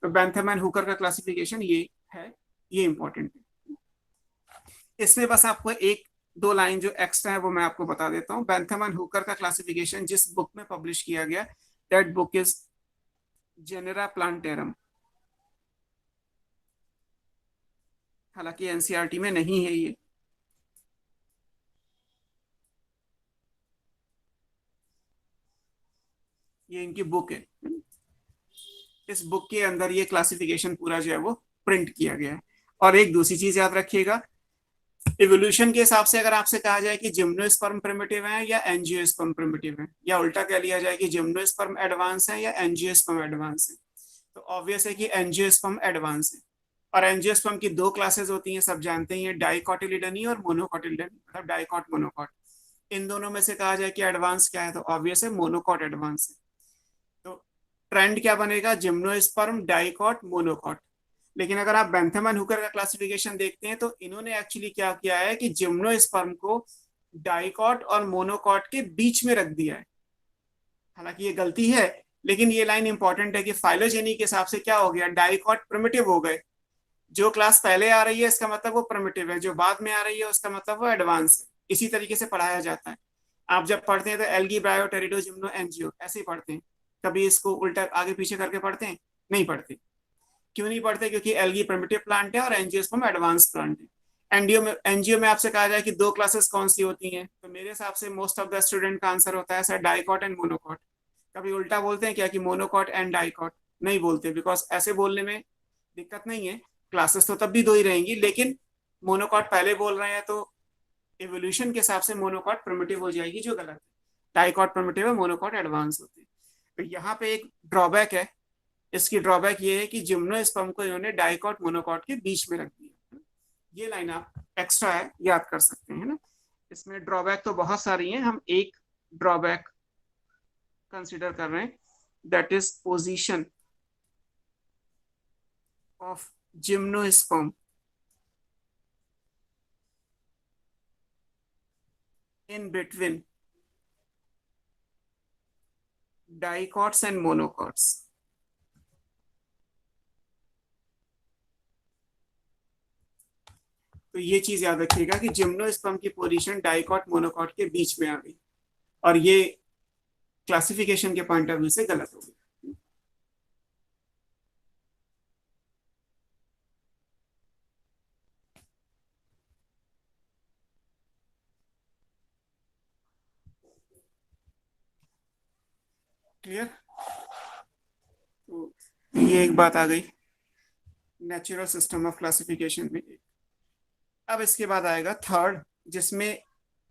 तो बेंथम एंड हुकर का क्लासिफिकेशन ये है, ये इंपॉर्टेंट है। इसमें बस आपको एक दो लाइन जो एक्स्ट्रा है वो मैं आपको बता देता हूँ। बेंथम एंड हुकर का क्लासिफिकेशन जिस बुक में पब्लिश किया गया, that book is genera plantarum. हालांकि एनसीईआरटी में नहीं है ये इनकी बुक है। इस बुक के अंदर ये क्लासिफिकेशन पूरा जो है वो प्रिंट किया गया है। और एक दूसरी चीज याद रखिएगा, इवोल्यूशन के हिसाब से अगर आपसे कहा जाए कि जिम्नोस्पर्म प्रिमिटिव है या एंजियोस्पर्म प्रिमिटिव है, या उल्टा कह लिया जाए कि जिम्नोस्पर्म एडवांस है या एंजियोस्पर्म एडवांस है, तो ऑब्वियस है कि एंजियोस्पर्म एडवांस है। और एंजियोस्पर्म की 2 क्लासेस होती हैं, सब जानते ही हैं, डाइकोटिलिडनी और मोनोकोटिलिडनी, मतलब डाइकॉट मोनोकॉट। इन दोनों में से कहा जाए कि एडवांस क्या है, तो ऑब्वियस है मोनोकॉट एडवांस है। तो ट्रेंड क्या बनेगा, जिम्नोस्पर्म डाइकॉट मोनोकॉट। लेकिन अगर आप बेंथम एंड हुकर का क्लासिफिकेशन देखते हैं तो इन्होंने एक्चुअली क्या किया है कि जिम्नोस्पर्म को डाइकॉट और मोनोकॉट के बीच में रख दिया है। हालांकि ये गलती है, लेकिन ये लाइन इंपॉर्टेंट है कि फाइलोजेनी के हिसाब से क्या हो गया, डाइकॉट प्रिमिटिव हो गए। जो क्लास पहले आ रही है इसका मतलब वो प्रिमिटिव है, जो बाद में आ रही है उसका मतलब वो एडवांस है। इसी तरीके से पढ़ाया जाता है। आप जब पढ़ते हैं तो algae, bryo, pterido, gymno, angio ऐसे ही पढ़ते हैं। कभी इसको उल्टा आगे पीछे करके पढ़ते हैं? नहीं पढ़ते। क्यों नहीं पढ़ते? क्योंकि एल्गी प्रिमिटिव प्लांट है और एंजियोस्पर्म एडवांस प्लांट है। एनजीओ में आपसे कहा जाए कि 2 क्लासेस कौन सी होती हैं, तो मेरे हिसाब से मोस्ट ऑफ द स्टूडेंट का आंसर होता है सर डाइकॉट एंड मोनोकॉट। कभी उल्टा बोलते हैं क्या कि मोनोकॉट एंड डाइकॉट? नहीं बोलते, बिकॉज ऐसे बोलने में दिक्कत नहीं है, क्लासेस तो तब भी 2 ही रहेंगी, लेकिन मोनोकॉट पहले बोल रहे हैं तो एवोल्यूशन के हिसाब से मोनोकॉट प्रिमिटिव हो जाएगी, जो गलत है। डाइकॉट प्रिमिटिव है, मोनोकॉट एडवांस होते हैं। तो यहाँ पे एक ड्रॉबैक है। इसकी ड्रॉबैक ये है कि जिम्नोस्पर्म को इन्होंने डाइकॉट मोनोकॉट के बीच में रख दिया। ये लाइन आप एक्स्ट्रा है, याद कर सकते हैं ना। इसमें ड्रॉबैक तो बहुत सारी हैं, हम एक ड्रॉबैक कंसिडर कर रहे हैं, that is position of gymnosperm in between dicots and monocots. तो ये चीज याद रखिएगा कि जिम्नोस्पर्म की पोजीशन डाइकॉट मोनोकॉट के बीच में आ गई, और ये क्लासिफिकेशन के पॉइंट ऑफ व्यू से गलत हो गई। क्लियर? तो ये एक बात आ गई नेचुरल सिस्टम ऑफ क्लासिफिकेशन में। अब इसके बाद आएगा थर्ड, जिसमें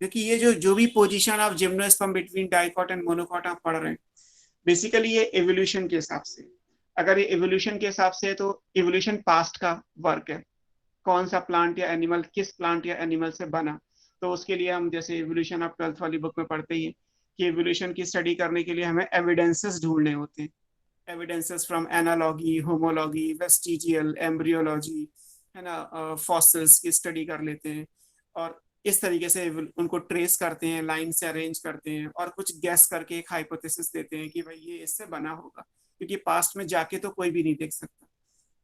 क्योंकि ये जो भी position of gymnosperm between dicot and monocot आप पढ़ रहे हैं, बेसिकली ये एवोल्यूशन के हिसाब से, अगर ये एवोल्यूशन के हिसाब से तो एवोल्यूशन पास्ट का वर्क है, कौन सा प्लांट या एनिमल किस प्लांट या एनिमल से बना। तो उसके लिए हम जैसे एवोल्यूशन आप 12th वाली बुक में पढ़ते ही हैं कि एवोल्यूशन की स्टडी करने के लिए हमें एविडेंसेस ढूंढने होते हैं, evidences from analogy, homology, vestigial, embryology, है ना, फॉसिल्स की स्टडी कर लेते हैं और इस तरीके से उनको ट्रेस करते हैं, लाइन से अरेंज करते हैं और कुछ गैस करके एक हाइपोथेसिस देते हैं कि भाई ये इससे बना होगा, क्योंकि पास्ट में जाके तो कोई भी नहीं देख सकता।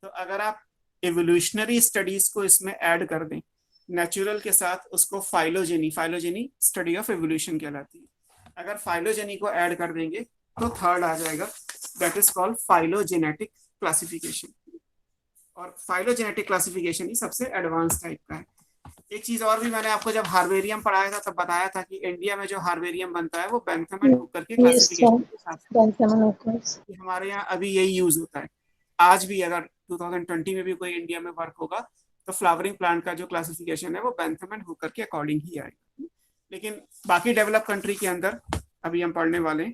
तो अगर आप एवोल्यूशनरी स्टडीज को इसमें ऐड कर दें नेचुरल के साथ, उसको phylogeny, phylogeny study of evolution कहलाती है। अगर फाइलोजेनी को ऐड कर देंगे तो थर्ड आ जाएगा, that is called phylogenetic classification. और फाइलोजेनेटिक क्लासिफिकेशन ही सबसे एडवांस टाइप का है। एक चीज और भी मैंने आपको जब हार्वेरियम पढ़ाया था तब बताया था कि इंडिया में जो हार्वेरियम बनता है वो बेंथम एंड हुकर के क्लासिफिकेशन के साथ, हमारे यहाँ अभी यही यूज होता है। आज भी अगर 2020 में भी कोई इंडिया में वर्क होगा तो फ्लावरिंग प्लांट का जो क्लासिफिकेशन है वो बेंथम एंड हुकर के अकॉर्डिंग ही आएगा। लेकिन बाकी डेवलप कंट्री के अंदर अभी हम पढ़ने वाले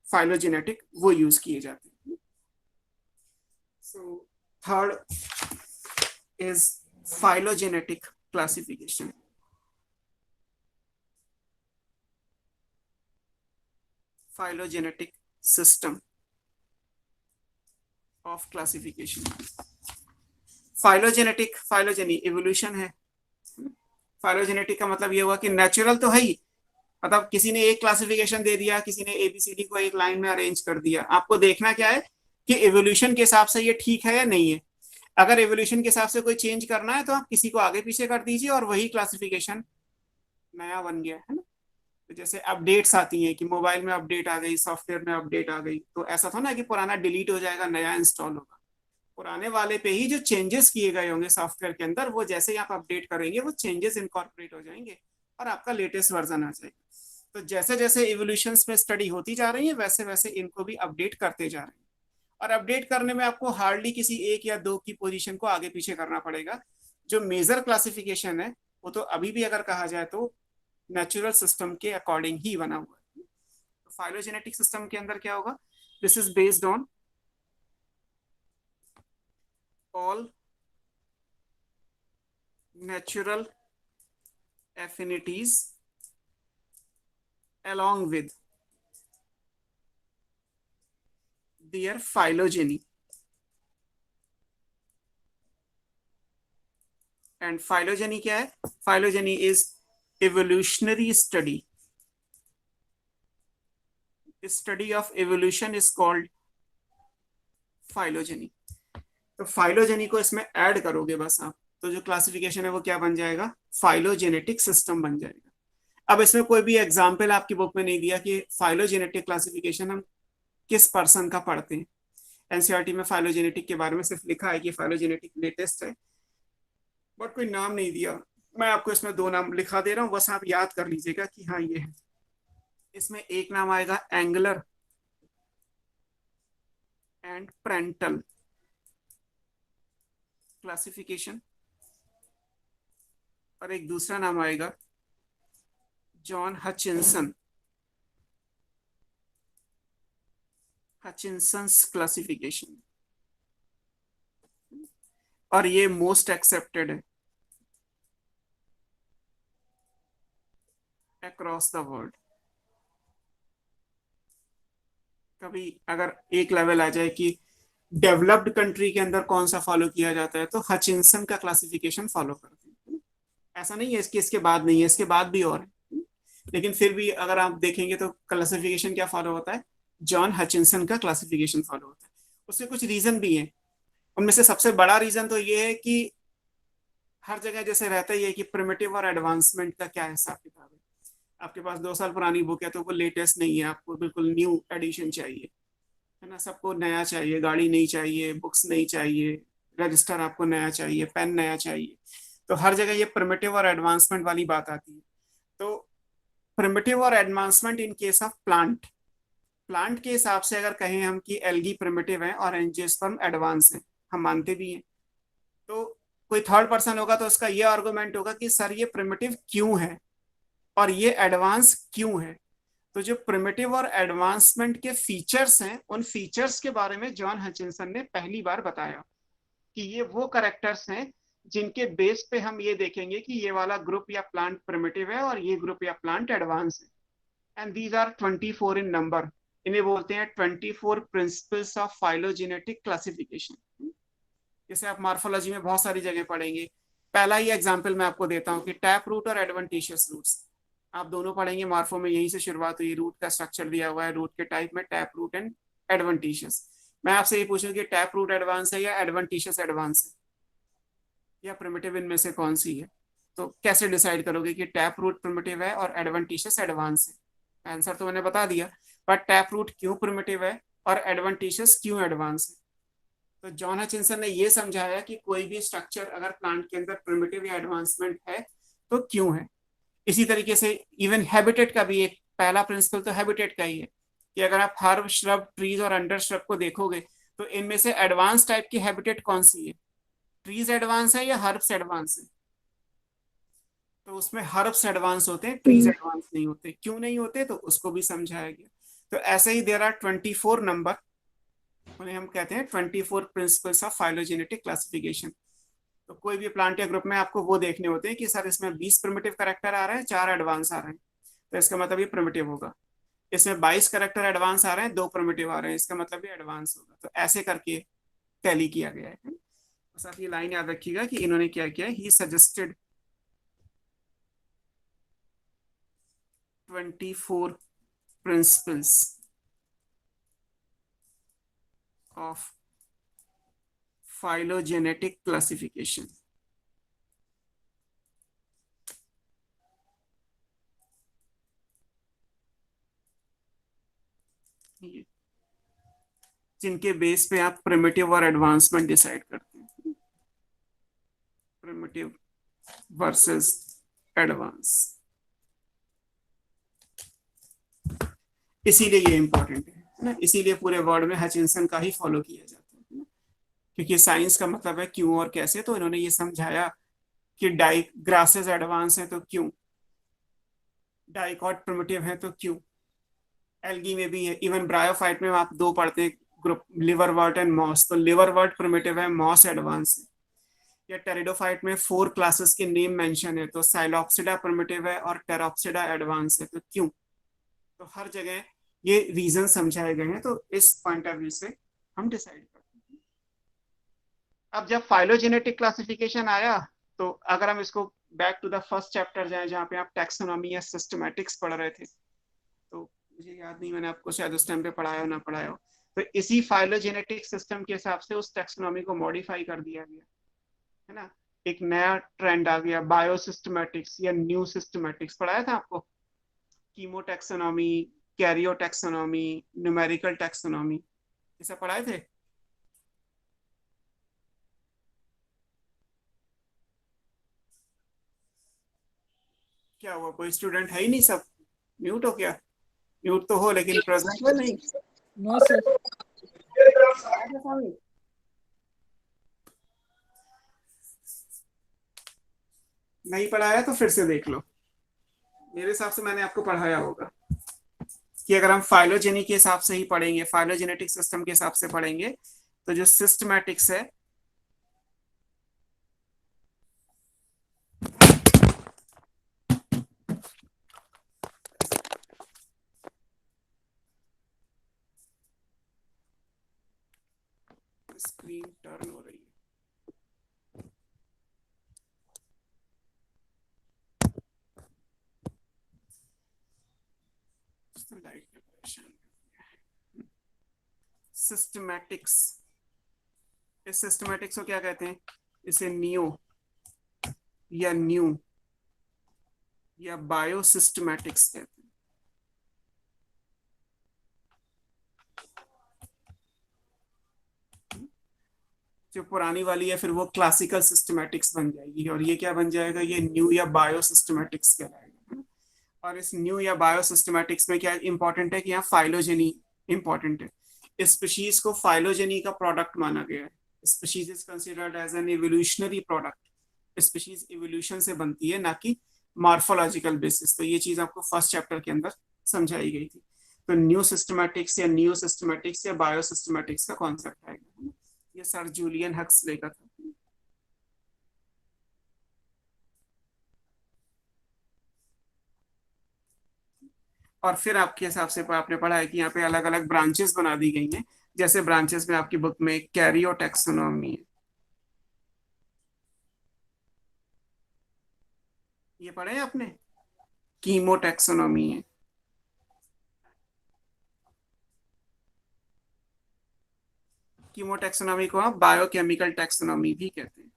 फाइलोजेनेटिक वो यूज किए जाते हैं। So third is phylogenetic classification. Phylogenetic system of classification. Phylogenetic, phylogeny evolution है। फाइलोजेनेटिक का मतलब ये हुआ कि नेचुरल तो है ही, मतलब किसी ने एक क्लासिफिकेशन दे दिया, किसी ने एबीसीडी को एक लाइन में अरेंज कर दिया। आपको देखना क्या है कि एवोल्यूशन के हिसाब से ये ठीक है या नहीं है। अगर एवोल्यूशन के हिसाब से कोई चेंज करना है तो आप किसी को आगे पीछे कर दीजिए और वही क्लासिफिकेशन नया बन गया, है ना। तो जैसे अपडेट्स आती हैं कि मोबाइल में अपडेट आ गई, सॉफ्टवेयर में अपडेट आ गई, तो ऐसा था ना कि पुराना डिलीट हो जाएगा, नया इंस्टॉल होगा। पुराने वाले पे ही जो चेंजेस किए गए होंगे सॉफ्टवेयर के अंदर, वो जैसे ही आप अपडेट करेंगे वो चेंजेस इनकॉर्पोरेट हो जाएंगे और आपका लेटेस्ट वर्जन आ जाएगा। तो जैसे जैसे इवोल्यूशन में स्टडी होती जा रही है वैसे वैसे इनको भी अपडेट करते जा रहे हैं। और अपडेट करने में आपको हार्डली किसी एक या दो की पोजीशन को आगे पीछे करना पड़ेगा। जो मेजर क्लासिफिकेशन है वो तो अभी भी अगर कहा जाए तो नेचुरल सिस्टम के अकॉर्डिंग ही बना हुआ है। तो फाइलोजेनेटिक सिस्टम के अंदर क्या होगा, this is based on all natural affinities along with their phylogeny, and phylogeny क्या है, phylogeny is evolutionary study of evolution is called phylogeny। तो फाइलोजेनी को इसमें ऐड करोगे बस आप, तो जो क्लासिफिकेशन है वो क्या बन जाएगा, फाइलोजेनेटिक सिस्टम बन जाएगा। अब इसमें कोई भी एग्जाम्पल आपकी बुक में नहीं दिया कि फाइलोजेनेटिक क्लासिफिकेशन हम किस पर्सन का पढ़ते हैं। एनसीईआरटी में फाइलोजेनेटिक के बारे में सिर्फ लिखा है कि फाइलोजेनेटिक लेटेस्ट है, बट कोई नाम नहीं दिया। मैं आपको इसमें दो नाम लिखा दे रहा हूँ, बस आप याद कर लीजिएगा कि हाँ ये है। इसमें एक नाम आएगा एंगुलर एंड प्रेंटल क्लासिफिकेशन, और एक दूसरा नाम आएगा जॉन हचिंसंस क्लासिफिकेशन, और ये मोस्ट एक्सेप्टेड है अक्रॉस द वर्ल्ड। कभी अगर एक लेवल आ जाए कि डेवलप्ड कंट्री के अंदर कौन सा फॉलो किया जाता है, तो हचिंसन का क्लासिफिकेशन फॉलो करते हैं। ऐसा नहीं है इसके इसके बाद नहीं है, इसके बाद भी और है, लेकिन फिर भी अगर आप देखेंगे तो क्लासिफिकेशन क्या फॉलो होता है, जॉन हचिंसन का क्लासिफिकेशन फॉलो होता है। उसके कुछ रीजन भी हैं, उनमें से सबसे बड़ा रीजन तो ये है कि हर जगह जैसे रहता ही है कि प्रिमिटिव और एडवांसमेंट का क्या हिसाब किताब है। आपके पास 2 साल पुरानी बुक है तो वो लेटेस्ट नहीं है, आपको बिल्कुल न्यू एडिशन चाहिए, है ना। सबको नया चाहिए, गाड़ी नहीं चाहिए, बुक्स नहीं चाहिए, रजिस्टर आपको नया चाहिए, पेन नया चाहिए। तो हर जगह ये प्रिमिटिव और एडवांसमेंट वाली बात आती है। तो प्रिमिटिव और advancement in case of plant, plant के हिसाब से अगर कहें हम कि एल्गी प्रिमिटिव है और एंजियोस्पर्म एडवांस है, हम मानते भी हैं। तो कोई थर्ड पर्सन होगा तो उसका ये आर्गुमेंट होगा कि सर ये प्रिमिटिव क्यों है और ये एडवांस क्यों है। तो जो प्रिमिटिव और एडवांसमेंट के फीचर्स हैं, उन फीचर्स के बारे में जॉन हचिंसन ने पहली बार बताया कि ये वो करेक्टर्स हैं जिनके बेस पे हम ये देखेंगे कि ये वाला ग्रुप या प्लांट प्रिमिटिव है और ये ग्रुप या प्लांट एडवांस है। And these are 24 in number. इन्हें बोलते हैं 24 प्रिंसिपल्स ऑफ फाइलोजेनेटिक क्लासिफिकेशन। जैसे आप मार्फोलॉजी में बहुत सारी जगह पढ़ेंगे। पहला ही एग्जाम्पल मैं आपको देता हूँ कि टैप रूट और एडवेंटिशियस रूट्स आप दोनों पढ़ेंगे मार्फो में, यहीं से शुरुआत हुई। रूट का स्ट्रक्चर दिया हुआ है, रूट के टाइप में टैप रूट एंड एडवेंटिशियस। मैं आपसे ये पूछूं कि टैप रूट एडवांस है या एडवेंटिशियस एडवांस है या प्रिमिटिव, इनमें से कौन सी है? तो कैसे डिसाइड करोगे कि टैप रूट प्रिमिटिव है और एडवेंटिशियस एडवांस है? आंसर तो मैंने बता दिया, पर टैप रूट क्यों प्रिमिटिव है और एडवेंटिशियस क्यों एडवांस है? तो जॉन हचिंसन ने यह समझाया कि कोई भी स्ट्रक्चर अगर प्लांट के अंदर प्रिमिटिव या एडवांसमेंट है तो क्यों है। इसी तरीके से इवन हैबिटेट का भी एक पहला प्रिंसिपल तो हैबिटेट का ही है कि अगर आप हर्ब, श्रब, ट्रीज और अंडर श्रब को देखोगे तो इनमें से एडवांस टाइप की हैबिटेट कौन सी है? ट्रीज एडवांस है या हर्ब्स एडवांस है? तो उसमें हर्ब्स एडवांस होते हैं, ट्रीज एडवांस नहीं होते। क्यों नहीं होते? तो उसको भी समझाया गया। तो ऐसे ही देयर आर 24 नंबर, उन्हें हम कहते हैं 24 प्रिंसिपल्स ऑफ फाइलोजेनेटिक क्लासिफिकेशन। तो कोई भी प्लांट या ग्रुप में आपको वो देखने होते हैं कि सर इसमें 20 प्रिमिटिव कैरेक्टर आ रहे हैं, 4 एडवांस आ रहे हैं, तो इसका मतलब ये प्रिमिटिव होगा। इसमें 22 कैरेक्टर एडवांस आ रहे हैं, 2 प्रिमिटिव आ रहे हैं, इसका मतलब ये एडवांस होगा। तो ऐसे करके टैली किया गया है। बस आप ये लाइन याद रखिएगा कि इन्होंने क्या किया, he suggested 24 principles of phylogenetic classification। जिनके बेस पे आप प्रिमिटिव और एडवांसमेंट डिसाइड करते हैं, प्रिमिटिव वर्सेस एडवांस। इसीलिए ये इंपॉर्टेंट है ना, इसीलिए पूरे वर्ल्ड में हचिंसन का ही फॉलो किया जाता है ना? क्योंकि साइंस का मतलब है क्यों और कैसे। तो इन्होंने ये समझाया कि डाई ग्रासेस एडवांस है तो क्यों, डाइकॉट प्रिमिटिव है तो क्यों, एल्गी में भी है, इवन ब्रायोफाइट में आप 2 पढ़ते हैं ग्रुप, लिवरवर्ट एंड मॉस। तो लिवरवर्ट प्रिमिटिव है, मॉस एडवांस है। या टेरिडोफाइट में 4 क्लासेस के नेम मेंशन है, तो साइलोप्सिडा प्रिमिटिव है और टेरोप्सिडा एडवांस है, तो क्यों? तो हर जगह ये रीजन समझाए गए हैं। तो इस पॉइंट ऑफ व्यू से हम डिसाइड करते हैं। अब जब फाइलोजेनेटिक क्लासिफिकेशन आया, तो अगर हम इसको back to the first chapter जाए जहाँ पे आप टैक्सोनॉमी या सिस्टमैटिक्स पढ़ रहे थे, तो मुझे याद नहीं मैंने आपको शायद उस टाइम पे पढ़ाया हो ना पढ़ाया हो। तो इसी फाइलोजेनेटिक सिस्टम के हिसाब से उस टैक्सोनॉमी को मॉडिफाई कर दिया गया है ना। एक नया ट्रेंड आ गया, बायोसिस्टमैटिक्स या न्यू सिस्टमैटिक्स। पढ़ाया था आपको chemo taxonomy, Cairo taxonomy, numerical taxonomy, ये सब पढ़ाए थे। क्या हुआ, कोई स्टूडेंट है ही नहीं, सब म्यूट हो गया? म्यूट तो हो लेकिन प्रेजेंट में नहीं। No sir. नहीं पढ़ाया तो फिर से देख लो। मेरे हिसाब से मैंने आपको पढ़ाया होगा कि अगर हम फाइलोजेनी के हिसाब से ही पढ़ेंगे, फाइलोजेनेटिक सिस्टम के हिसाब से पढ़ेंगे, तो जो सिस्टमैटिक्स है स्क्रीन टर्न हो रही है। सिस्टमैटिक्स, इस सिस्टमैटिक्स को क्या कहते हैं? इसे नियो या न्यू या बायोसिस्टमैटिक्स कहते हैं। जो पुरानी वाली है फिर वो क्लासिकल सिस्टमैटिक्स बन जाएगी, और ये क्या बन जाएगा? ये न्यू या बायोसिस्टमैटिक्स कहलाएगा। और इस न्यू या बायोसिस्टमैटिक्स में क्या इंपॉर्टेंट है कि यहाँ फाइलोजेनी इंपॉर्टेंट है। इस स्पीशीज को फाइलोजेनी का प्रोडक्ट माना गया है। Species is considered as an evolutionary product. Species evolution से बनती है, ना कि मॉर्फोलॉजिकल बेसिस। तो ये चीज आपको फर्स्ट चैप्टर के अंदर समझाई गई थी। तो न्यू सिस्टमैटिक्स या न्यू सिस्टमैटिक्स या बायो सिस्टमैटिक्स का कॉन्सेप्ट आएगा। ये सर जूलियन हक्सले का था। और फिर आपके हिसाब से आपने पढ़ा है कि यहाँ पे अलग अलग ब्रांचेस बना दी गई हैं। जैसे ब्रांचेस में आपकी बुक में कैरियोटैक्सोनॉमी है, ये पढ़े हैं आपने। कीमोटैक्सोनॉमी है, कीमोटैक्सोनॉमी को आप बायोकेमिकल टैक्सोनॉमी भी कहते हैं।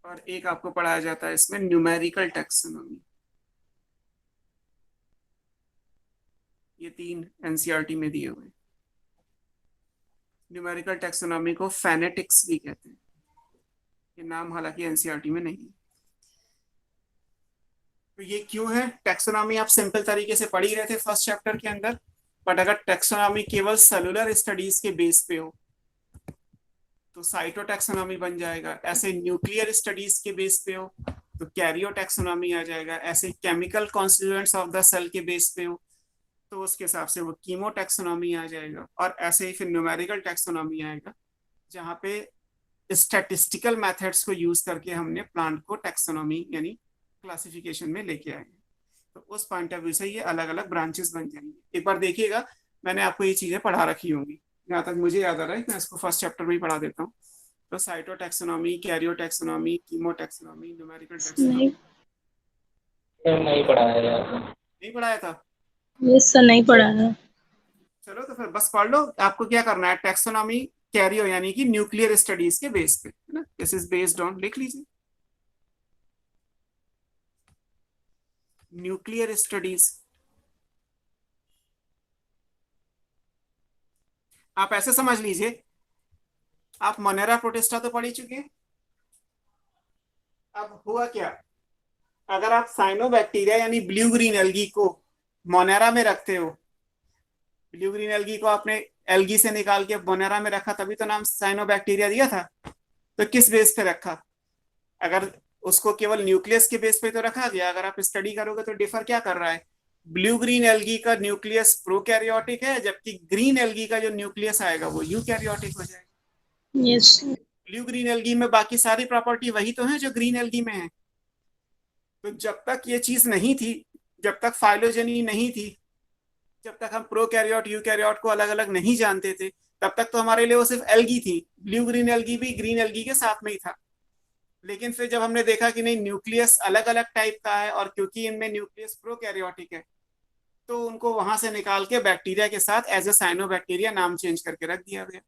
और एक आपको पढ़ाया जाता है इसमें न्यूमेरिकल टैक्सोनॉमी। ये 3 एनसीईआरटी में दिए हुए। न्यूमेरिकल टैक्सोनॉमी को फेनेटिक्स भी कहते हैं। ये नाम हालांकि एनसीईआरटी में नहीं है। तो ये क्यों है? टैक्सोनॉमी आप सिंपल तरीके से पढ़ ही रहे थे फर्स्ट चैप्टर के अंदर, बट अगर टैक्सोनॉमी केवल सेलुलर स्टडीज के बेस पे हो तो साइटोटैक्सोनॉमी बन जाएगा। ऐसे न्यूक्लियर स्टडीज के बेस पे हो तो कैरियोटैक्सोनॉमी आ जाएगा। ऐसे chemical constituents of the cell के बेस पे हो तो उसके हिसाब से वो कीमोटैक्सोनॉमी आ जाएगा। और ऐसे ही फिर न्यूमेरिकल टैक्सोनॉमी आएगा, जहाँ पे स्टैटिस्टिकल मेथड्स को यूज करके हमने प्लांट को टैक्सोनॉमी यानी क्लासिफिकेशन में लेके आए हैं। तो उस पॉइंट ऑफ व्यू से ये अलग अलग ब्रांचेस बन जाएंगे। एक बार देखिएगा, मैंने आपको ये चीजें पढ़ा रखी होंगी, जहाँ तक मुझे याद आ रहा है मैं इसको फर्स्ट चैप्टर में ही पढ़ा देता हूँ। तो साइटोटैक्सोनॉमी, कैरियोटैक्सोनॉमी, कीमोटैक्सोनॉमी, न्यूमेरिकल टैक्सोनॉमी। नहीं पढ़ाया यार। नहीं पढ़ाया था? ये सर नहीं पढ़ा है। चलो तो फिर बस पढ़ लो। आपको क्या करना है, टैक्सोनॉमी कैरियो यानी कि न्यूक्लियर स्टडीज के बेस पे, है ना। दिस इज बेस्ड ऑन, लिख लीजिए, न्यूक्लियर स्टडीज। आप ऐसे समझ लीजिए, आप मोनेरा प्रोटिस्टा तो पढ़ ही चुके हैं। अब हुआ क्या, अगर आप साइनोबैक्टीरिया यानी ब्लू ग्रीन एल्गी को मोनेरा में रखते हो, ब्लू ग्रीन एल्गी को आपने एल्गी से निकाल के मोनेरा में रखा, तभी तो नाम साइनोबैक्टीरिया दिया था। तो किस बेस पे रखा? अगर उसको केवल न्यूक्लियस के बेस पे तो रखा गया, अगर आप स्टडी करोगे तो डिफर क्या कर रहा है, ब्लू ग्रीन एल्गी का न्यूक्लियस प्रोकैरियोटिक है, जबकि ग्रीन एल्गी का जो न्यूक्लियस आएगा वो यूकैरियोटिक हो जाएगा। यस। ब्लू ग्रीन एल्गी में बाकी सारी प्रॉपर्टी वही तो है जो ग्रीन एल्गी में है। तो जब तक ये चीज नहीं थी, जब तक फाइलोजेनी नहीं थी, जब तक हम प्रोकैरियोट यूकैरियोट को अलग अलग नहीं जानते थे, तब तक तो हमारे लिए वो सिर्फ एल्गी थी। ब्लू ग्रीन एल्गी भी ग्रीन एल्गी के साथ में ही था। लेकिन फिर जब हमने देखा कि नहीं, न्यूक्लियस अलग अलग टाइप का है, और क्योंकि इनमें न्यूक्लियस प्रोकैरियोटिक है, तो उनको वहां से निकाल के बैक्टीरिया के साथ एज ए साइनोबैक्टीरिया नाम चेंज करके रख दिया गया।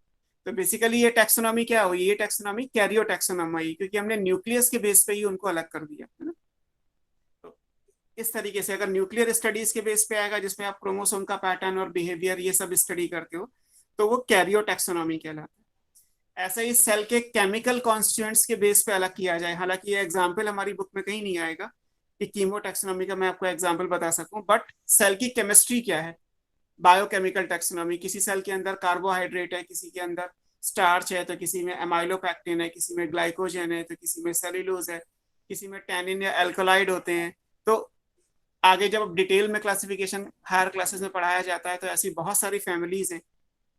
तो बेसिकली ये टैक्सोनॉमी क्या हुई, ये टैक्सोनॉमी कैरियो टैक्सोनॉमी हुई, क्योंकि हमने न्यूक्लियस के बेस पे ही उनको अलग कर दिया, है ना। तो इस तरीके से अगर न्यूक्लियर स्टडीज के बेस पे आएगा, जिसमें आप क्रोमोसोम का पैटर्न और बिहेवियर ये सब स्टडी करते हो, तो वो कैरियो टैक्सोनॉमी कहलाता है। ऐसे ही सेल के केमिकल कॉन्स्टिट्यूएंट्स के बेस पे अलग किया जाए, हालांकि ये एग्जाम्पल हमारी बुक में कहीं नहीं आएगा कि कीमोटैक्सोनॉमी का मैं आपको एग्जाम्पल बता सकूं, बट सेल की केमिस्ट्री क्या है, बायोकेमिकल टैक्सोनॉमी, किसी सेल के अंदर कार्बोहाइड्रेट है, किसी के अंदर स्टार्च है, तो किसी में एमाइलोपैक्टिन है, किसी में ग्लाइकोजन है, तो किसी में सेल्यूलोज है, किसी में टैनिन या एल्कोलाइड होते हैं। तो आगे जब डिटेल में क्लासिफिकेशन हायर क्लासेस में पढ़ाया जाता है, तो ऐसी बहुत सारी फैमिलीज हैं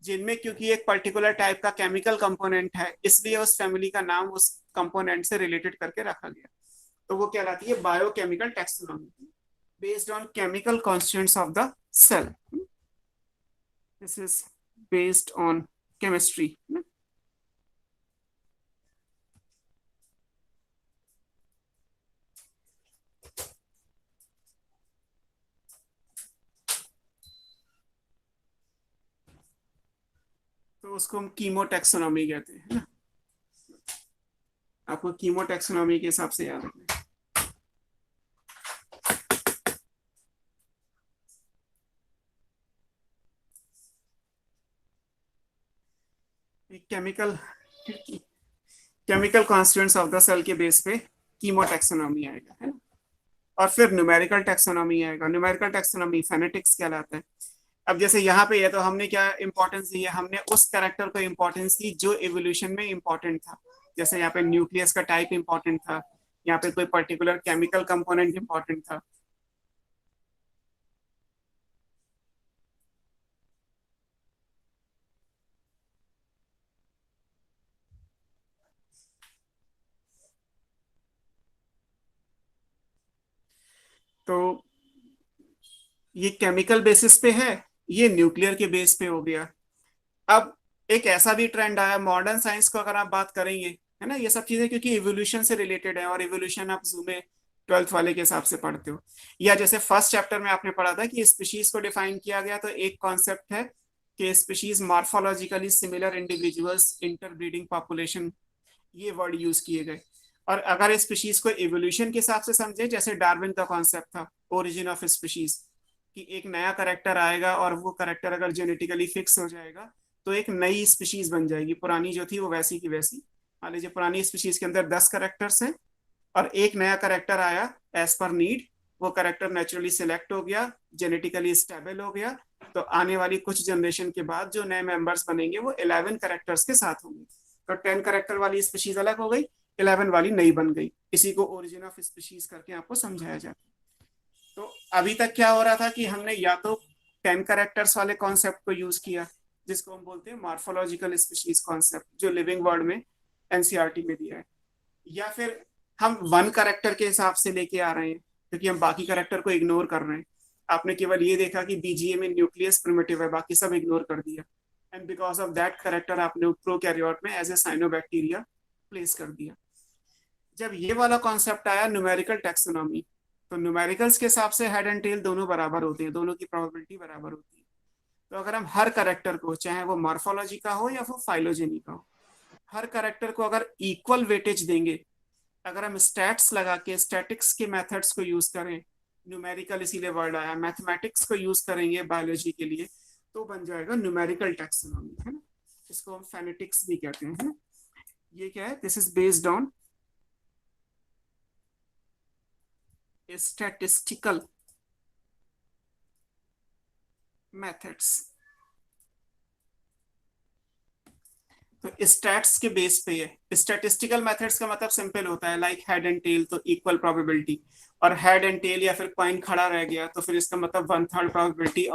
जिनमें क्योंकि एक पर्टिकुलर टाइप का केमिकल कंपोनेंट है, इसलिए उस फैमिली का नाम उस कंपोनेंट से रिलेटेड करके रखा गया। तो वो कहलाती है biochemical taxonomy, based on chemical constituents of the cell. This is based on chemistry. तो उसको हम कीमोटैक्सोनॉमी कहते हैं, है ना। आपको कीमोटैक्सोनॉमी के हिसाब से याद रखना है। Chemical chemical constituents of the cell के बेस पे कीमोटैक्सोनॉमी आएगा, है ना। और फिर न्यूमेरिकल टैक्सोनॉमी आएगा। न्यूमेरिकल टैक्सोनॉमी फेनेटिक्स कहलाता है। अब जैसे यहाँ पे है तो हमने क्या इंपॉर्टेंस दी है, हमने उस कैरेक्टर को इंपॉर्टेंस दी जो एवोल्यूशन में इंपॉर्टेंट था। जैसे यहाँ पे न्यूक्लियस का टाइप इंपॉर्टेंट था, यहाँ पे कोई पर्टिकुलर केमिकल कंपोनेंट इंपॉर्टेंट था। तो ये केमिकल बेसिस पे है, ये न्यूक्लियर के बेस पे हो गया। अब एक ऐसा भी ट्रेंड आया मॉडर्न साइंस को अगर आप बात करेंगे, है ना, ये सब चीजें क्योंकि इवोल्यूशन से रिलेटेड है, और इवोल्यूशन आप जू में 12th वाले के हिसाब से पढ़ते हो। या जैसे फर्स्ट चैप्टर में आपने पढ़ा था कि स्पीशीज को डिफाइन किया गया, तो एक कॉन्सेप्ट है कि species morphologically similar individuals interbreeding population, ये वर्ड यूज किए गए। और अगर स्पीशीज को इवोल्यूशन के हिसाब से समझे, जैसे डार्विन का कॉन्सेप्ट था ओरिजिन ऑफ स्पीशीज, कि एक नया करेक्टर आएगा और वो करेक्टर अगर जेनेटिकली फिक्स हो जाएगा तो एक नई स्पीशीज बन जाएगी, पुरानी जो थी वो वैसी की वैसी। मान लीजिए पुरानी स्पीशीज के अंदर 10 करेक्टर्स हैं और एक नया करेक्टर आया एज पर नीड, वो करेक्टर नेचुरली सिलेक्ट हो गया, जेनेटिकली स्टेबल हो गया, तो आने वाली कुछ जनरेशन के बाद जो नए मेंबर्स बनेंगे वो 11 करेक्टर्स के साथ होंगे। तो 10 करेक्टर वाली स्पीशीज अलग हो गई, 11 वाली नई बन गई। इसी को ओरिजिन ऑफ स्पीशीज करके आपको समझाया जाता है। तो अभी तक क्या हो रहा था कि हमने या तो 10 करेक्टर्स वाले कॉन्सेप्ट को यूज किया, जिसको हम बोलते हैं मॉर्फोलॉजिकल स्पीशीज कॉन्सेप्ट, जो लिविंग वर्ल्ड में एनसीईआरटी में दिया है, या फिर हम 1 करेक्टर के हिसाब से लेके आ रहे हैं क्योंकि हम बाकी करेक्टर को इग्नोर कर रहे हैं। आपने केवल ये देखा कि बीजीए में न्यूक्लियस प्रिमिटिव है, बाकी सब इग्नोर कर दिया, and because of that character आपने प्रोकैरियोट में एज ए साइनोबैक्टीरिया प्लेस कर दिया। जब ये वाला कॉन्सेप्ट आया न्यूमेरिकल टैक्सोनॉमी, तो न्यूमेरिकल्स के हिसाब से हेड एंड टेल दोनों बराबर होते हैं, दोनों की प्रोबेबिलिटी बराबर होती है। तो अगर हम हर करेक्टर को, चाहे वो मॉर्फोलॉजी का हो या वो फाइलोजेनी का हो, हर करेक्टर को अगर इक्वल वेटेज देंगे, अगर हम स्टैट्स लगा के स्टैटिक्स के मेथड्स को यूज करें, न्यूमेरिकल इसीलिए वर्ड आया, मैथमेटिक्स को यूज करेंगे बायोलॉजी के लिए, तो बन जाएगा न्यूमेरिकल टैक्सोनॉमी, है ना। इसको हम फेनेटिक्स भी कहते हैं, है ना। ये क्या है, this is based on statistical methods। तो स्टैट्स के बेस पे है। स्टैटिस्टिकल मेथड्स का मतलब सिंपल होता है, लाइक हेड एंड टेल, तो इक्वल प्रोबेबिलिटी, और हेड एंड टेल या फिर कॉइन खड़ा रह गया तो फिर इसका मतलब 1/3 प्रोबेबिलिटी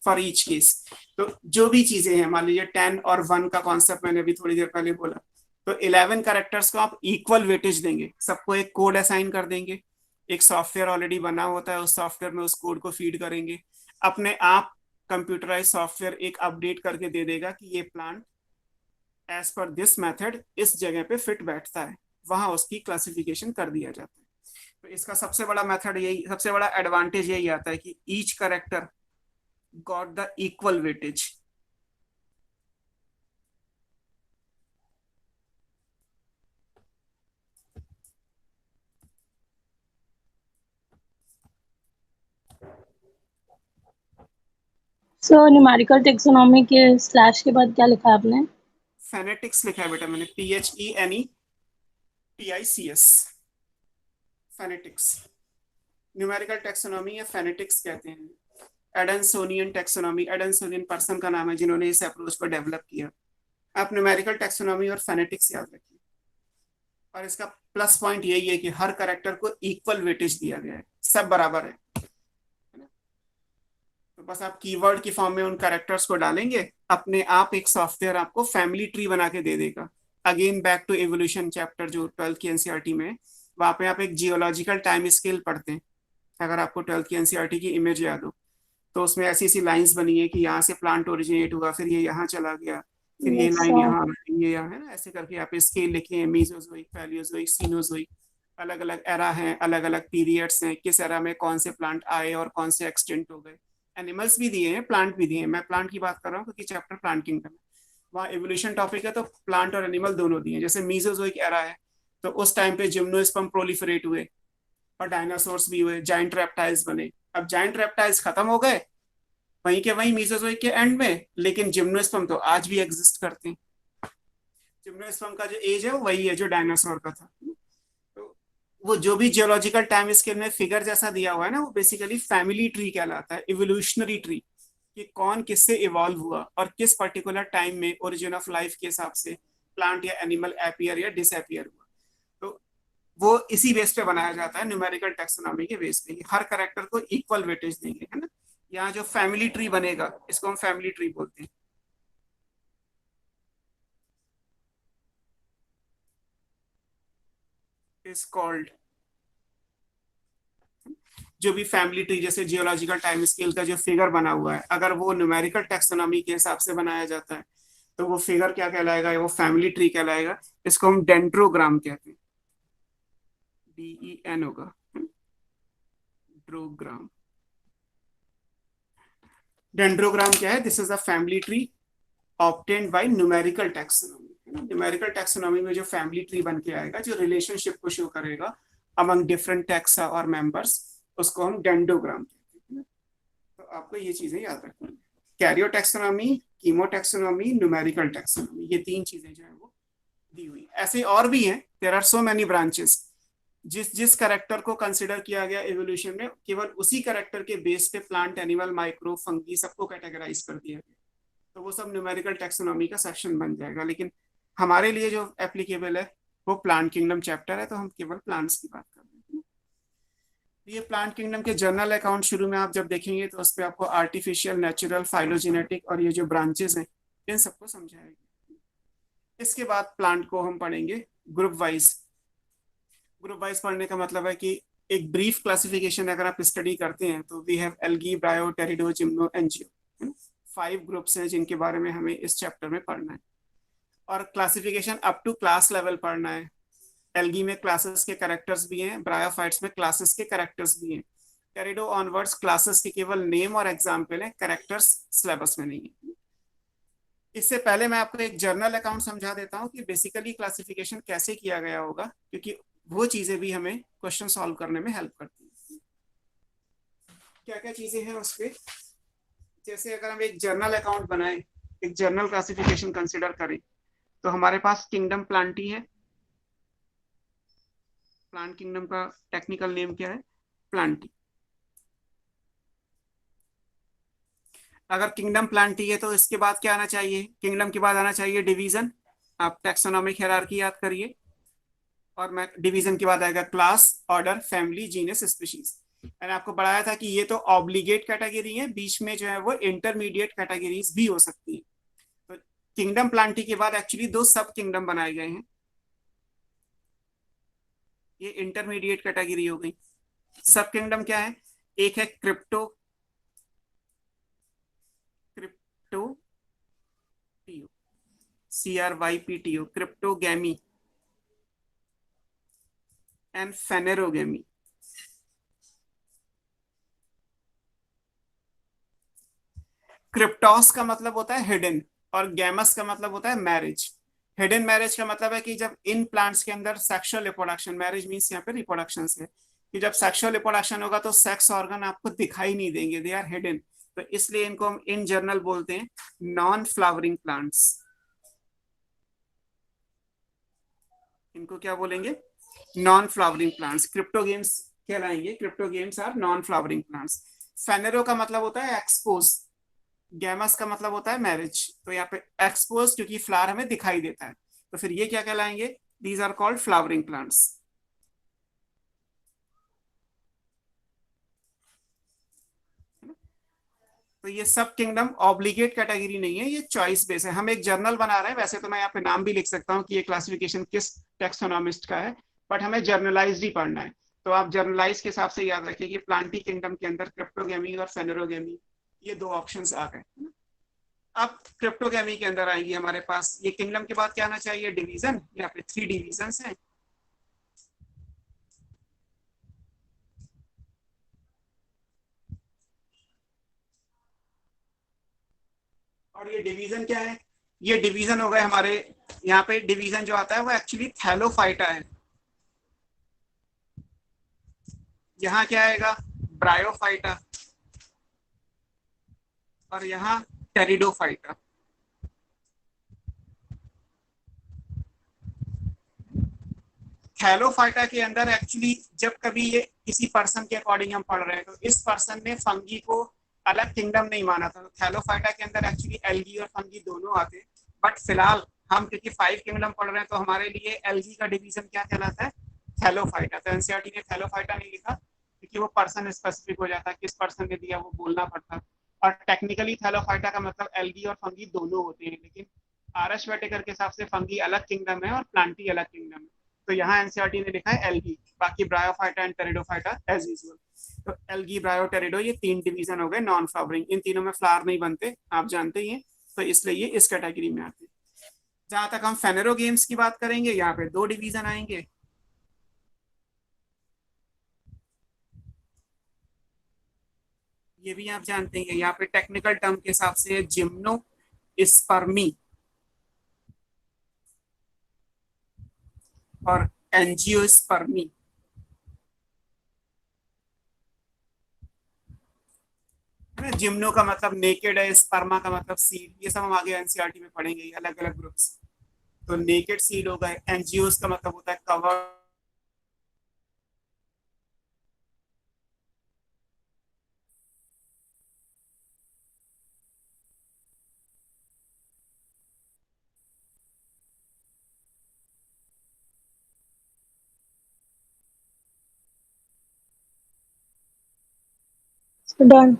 फॉर ईच केस। तो जो भी चीजें हैं, मान लीजिए 10 और 1 का कॉन्सेप्ट मैंने अभी थोड़ी देर पहले बोला, तो 11 कैरेक्टर्स को आप इक्वल वेटेज देंगे, सबको एक कोड असाइन कर देंगे, एक सॉफ्टवेयर ऑलरेडी बना होता है, उस सॉफ्टवेयर में उस कोड को फीड करेंगे, अपने आप कंप्यूटराइज सॉफ्टवेयर एक अपडेट करके दे देगा कि ये plant as per this method इस जगह पे फिट बैठता है, वहां उसकी क्लासिफिकेशन कर दिया जाता है। तो इसका सबसे बड़ा मेथड यही, सबसे बड़ा एडवांटेज यही आता है कि each character got the equal weightage. So numerical taxonomy K slash के बाद क्या लिखा है आपने? फेनेटिक्स लिखा है बेटा मैंने, PHENETICS, फेनेटिक्स। न्यूमेरिकल टैक्सोनॉमी या फेनेटिक्स कहते हैं। एडनसोनियन टैक्सोनॉमी, एडनसोनियन पर्सन का नाम है जिन्होंने इस अप्रोच को डेवलप किया। आप न्यूमेरिकल टैक्सोनॉमी और फेनेटिक्स याद रखिए। और इसका प्लस पॉइंट यही है कि हर कैरेक्टर को इक्वल वेटेज दिया गया है, सब बराबर है। तो बस आप कीवर्ड की फॉर्म में उन कैरेक्टर्स को डालेंगे, अपने आप एक सॉफ्टवेयर आपको फैमिली ट्री बना के दे देगा। Again back to evolution chapter जो 12th की एनसीईआरटी में, वहां पे आप एक जियोलॉजिकल टाइम स्केल पढ़ते हैं, अगर आपको 12th की एनसीईआरटी की इमेज याद हो, तो उसमें ऐसी ऐसी लाइंस बनी है कि यहाँ से प्लांट ओरिजिनेट हुआ, फिर ये यहाँ चला गया, फिर ये लाइन यहाँ, ये यहाँ, है ना, ऐसे करके आप स्केल लिखे हैं, मीजोजोइक, पैलियोजोइक, सीनोजोइक, अलग अलग एरा हैं, अलग अलग पीरियड्स हैं, किस एरा में कौन से प्लांट आए और कौन से एक्सटेंट हो गए। एनिमल्स भी दिए हैं, प्लांट भी दिए हैं, मैं प्लांट की बात कर रहा हूँ क्योंकि चैप्टर प्लांट किंगडम है, वहाँ एवोल्यूशन टॉपिक है, तो प्लांट और एनिमल दोनों दिए हैं। जैसे मीजोजोइक एरा है तो उस टाइम पे जिम्नोस्पर्म प्रोलिफरेट हुए और डायनासोर्स भी हुए, जाइंट रेप्टाइल्स बने। अब जाइंट रेप्टाइल्स खत्म हो गए वहीं के वहीं मीजोजोइक के एंड में, लेकिन जिम्नोस्पर्म तो आज भी एग्जिस्ट करते हैं। जिम्नोस्पर्म का जो एज है वो वही है जो डायनासोर का था। तो वो जो भी जियोलॉजिकल टाइम स्केल में फिगर जैसा दिया हुआ है ना, वो बेसिकली फैमिली ट्री कहलाता है, इवोल्यूशनरी ट्री, कि कौन किससे इवॉल्व हुआ और किस पर्टिकुलर टाइम में ओरिजिन ऑफ लाइफ के हिसाब से प्लांट या एनिमल अपीयर या डिसअपीयर हुआ। तो वो इसी बेस पे बनाया जाता है, न्यूमेरिकल टेक्सोनॉमी के बेस पे। हर करेक्टर को इक्वल वेटेज देंगे, है ना। यहाँ जो फैमिली ट्री बनेगा इसको हम फैमिली ट्री बोलते हैं। इज कॉल्ड, जो भी फैमिली ट्री जैसे जियोलॉजिकल टाइम स्केल का जो फिगर बना हुआ है, अगर वो न्यूमेरिकल टेक्सोनॉमी के हिसाब से बनाया जाता है तो वो फिगर क्या कहलाएगा, वो फैमिली ट्री कहलाएगा। इसको हम डेंड्रोग्राम कहते हैं, DEN होगा, डेंड्रोग्राम। डेंड्रोग्राम क्या है, this is a family tree obtained by numerical taxonomy. Numerical taxonomy में जो फैमिली ट्री बन के आएगा, जो रिलेशनशिप को शो करेगा अमंग डिफरेंट टैक्सा और मेंबर्स, उसको हम डेंड्रोग्राम कहते हैं। तो आपको ये चीजें याद रखनी है, Cairo taxonomy, chemo taxonomy, numerical taxonomy, ये 3 चीजें जो है वो दी हुई। ऐसे और भी हैं, there are so many branches. जिस जिस करेक्टर को कंसिडर किया गया एवोल्यूशन में, केवल उसी करेक्टर के बेस पे प्लांट, एनिमल, माइक्रो, फंगी सबको कैटेगराइज कर दिया गया, तो वो सब न्यूमेरिकल टैक्सोनॉमी का सेक्शन बन जाएगा। लेकिन हमारे लिए जो एप्लीकेबल है वो प्लांट किंगडम चैप्टर है, तो हम केवल प्लांट्स की बात कर रहे हैं। ये प्लांट किंगडम के जर्नल अकाउंट शुरू में आप जब देखेंगे तो उस पर आपको आर्टिफिशियल, नेचुरल, फाइलोजेनेटिक और ये जो ब्रांचेस हैं इन सबको समझाएगा। इसके बाद प्लांट को हम पढ़ेंगे ग्रुप वाइज। ग्रुप वाइज पढ़ने का मतलब है कि एक ब्रीफ क्लासिफिकेशन अगर आप स्टडी करते हैं तो we have algae, bryo, pterido, gymno, angio, 5 groups हैं जिनके बारे में हमें इस चैप्टर में पढ़ना है। और classification up to class level पढ़ना है। एल्गी में क्लासेस के कैरेक्टर्स भी हैं, ब्रायोफाइट्स में क्लासेस के कैरेक्टर्स भी हैं। टेरिडो ऑनवर्ड्स क्लासेस के केवल नेम और एग्जाम्पल हैं, कैरेक्टर्स सिलेबस में नहीं है। इससे पहले मैं आपको एक जर्नल अकाउंट समझा देता हूँ कि बेसिकली क्लासिफिकेशन कैसे किया गया होगा, क्योंकि वो चीजें भी हमें क्वेश्चन सॉल्व करने में हेल्प करती हैं। क्या क्या चीजें हैं उस पर, जैसे अगर हम एक जर्नल अकाउंट बनाए, एक जर्नल क्लासिफिकेशन कंसिडर करें, तो हमारे पास किंगडम प्लांटी है। प्लांट किंगडम का टेक्निकल नेम क्या है, प्लांटी। अगर किंगडम प्लांटी है तो इसके बाद क्या आना चाहिए, किंगडम के बाद आना चाहिए डिवीजन। आप टैक्सोनॉमिक हायरार्की याद करिए, और मैं डिवीजन के बाद आएगा class, order, family, genus, species. मैंने आपको बताया था कि ये तो ऑब्लिगेट कैटेगरी है, बीच में जो है वो इंटरमीडिएट कैटेगरीज भी हो सकती है। तो किंगडम प्लांटी के बाद एक्चुअली 2 सब किंगडम बनाए गए हैं, ये इंटरमीडिएट कैटेगरी हो गई। सब किंगडम क्या है, एक है crypto, crypto T, CRYPTO, cryptogamy and phanerogamy. Cryptos का मतलब होता है हिडन, और गैमस का मतलब होता है मैरिज। हिडन मैरिज का मतलब है कि जब इन प्लांट्स के अंदर सेक्सुअल रिप्रोडक्शन, मैरिज मीन्स यहाँ पे रिप्रोडक्शन है, कि जब सेक्सुअल रिप्रोडक्शन होगा तो सेक्स ऑर्गन आपको दिखाई नहीं देंगे, दे आर हिडन। तो इसलिए इनको हम इन जनरल बोलते हैं नॉन फ्लावरिंग प्लांट्स। इनको क्या बोलेंगे, नॉन फ्लावरिंग प्लांट्स, क्रिप्टोगेम्स कहलाएंगे। Cryptogams are non flowering plants. Phanero का मतलब होता है एक्सपोज, गैमस का मतलब होता है मैरिज। तो यहाँ पे एक्सपोज क्योंकि फ्लावर हमें दिखाई देता है, तो फिर ये क्या कहलाएंगे, these are called flowering plants. तो ये सब किंगडम ऑब्लिगेट कैटेगरी नहीं है, ये चॉइस बेस है। हम एक जर्नल बना रहे हैं, वैसे तो मैं यहाँ पे नाम भी लिख सकता हूँ कि ये क्लासिफिकेशन किस टैक्सोनॉमिस्ट का है, बट हमें जर्नलाइज्ड ही पढ़ना है। तो आप जर्नलाइज के हिसाब से याद रखिए कि प्लांटी किंगडम के अंदर क्रिप्टोगेमी और फेनेरोगेमी, ये 2 ऑप्शंस आ गए। अब क्रिप्टोगेमी के अंदर आएंगी हमारे पास, ये किंगडम के बाद क्या आना चाहिए, डिवीजन। यहाँ पे 3 डिवीजन हैं। और ये डिवीजन क्या है, ये डिवीजन हो गए हमारे, यहाँ पे डिवीजन जो आता है वो एक्चुअली थैलोफाइटा है। यहाँ क्या आएगा, ब्रायोफाइटा, और यहाँ टेरिडोफाइटा। थैलोफाइटा के अंदर एक्चुअली जब कभी ये किसी पर्सन के अकॉर्डिंग हम पढ़ रहे हैं तो इस पर्सन ने फंगी को अलग किंगडम नहीं माना था। तो थैलोफाइटा के अंदर एक्चुअली एल्गी और फंगी दोनों आते, बट फिलहाल हम क्योंकि 5 किंगडम पढ़ रहे हैं तो हमारे लिए एल्गी का डिवीजन क्या कहलाता है, थैलोफाइटा। तो एनसीईआरटी ने थैलोफाइटा नहीं लिखा क्योंकि वो पर्सन स्पेसिफिक हो जाता है, किस पर्सन ने दिया वो बोलना पड़ता। और टेक्निकली थैलोफाइटा का मतलब एल्गी और फंगी दोनों होते हैं, लेकिन आरएस वेटेकर के हिसाब से फंगी अलग किंगडम है और प्लांटी अलग किंगडम है। तो यहाँ एनसीईआरटी ने लिखा है एल्गी, बाकी bryophyta and pteridophyta as usual. तो एल्गी, ब्रायो, टेरिडो ये 3 डिवीजन हो गए नॉन फ्लावरिंग। इन तीनों में फ्लावर नहीं बनते, आप जानते ही हैं, तो इसलिए ये इस कैटेगरी में आते हैं। जहां तक हम फेनेरोगेम्स की बात करेंगे, यहाँ पे 2 डिवीजन आएंगे। ये भी आप जानते हैं, यहाँ पे टेक्निकल टर्म के हिसाब से जिम्नो स्पर्मी और एंजियोस्पर्मी। जिम्नो का मतलब नेकेड है, स्पर्मा का मतलब सीड। ये सब हम आगे एनसीईआरटी में पढ़ेंगे, अलग अलग ग्रुप्स। तो नेकेड सीड होगा, एंजियोस का मतलब होता है cover. Done.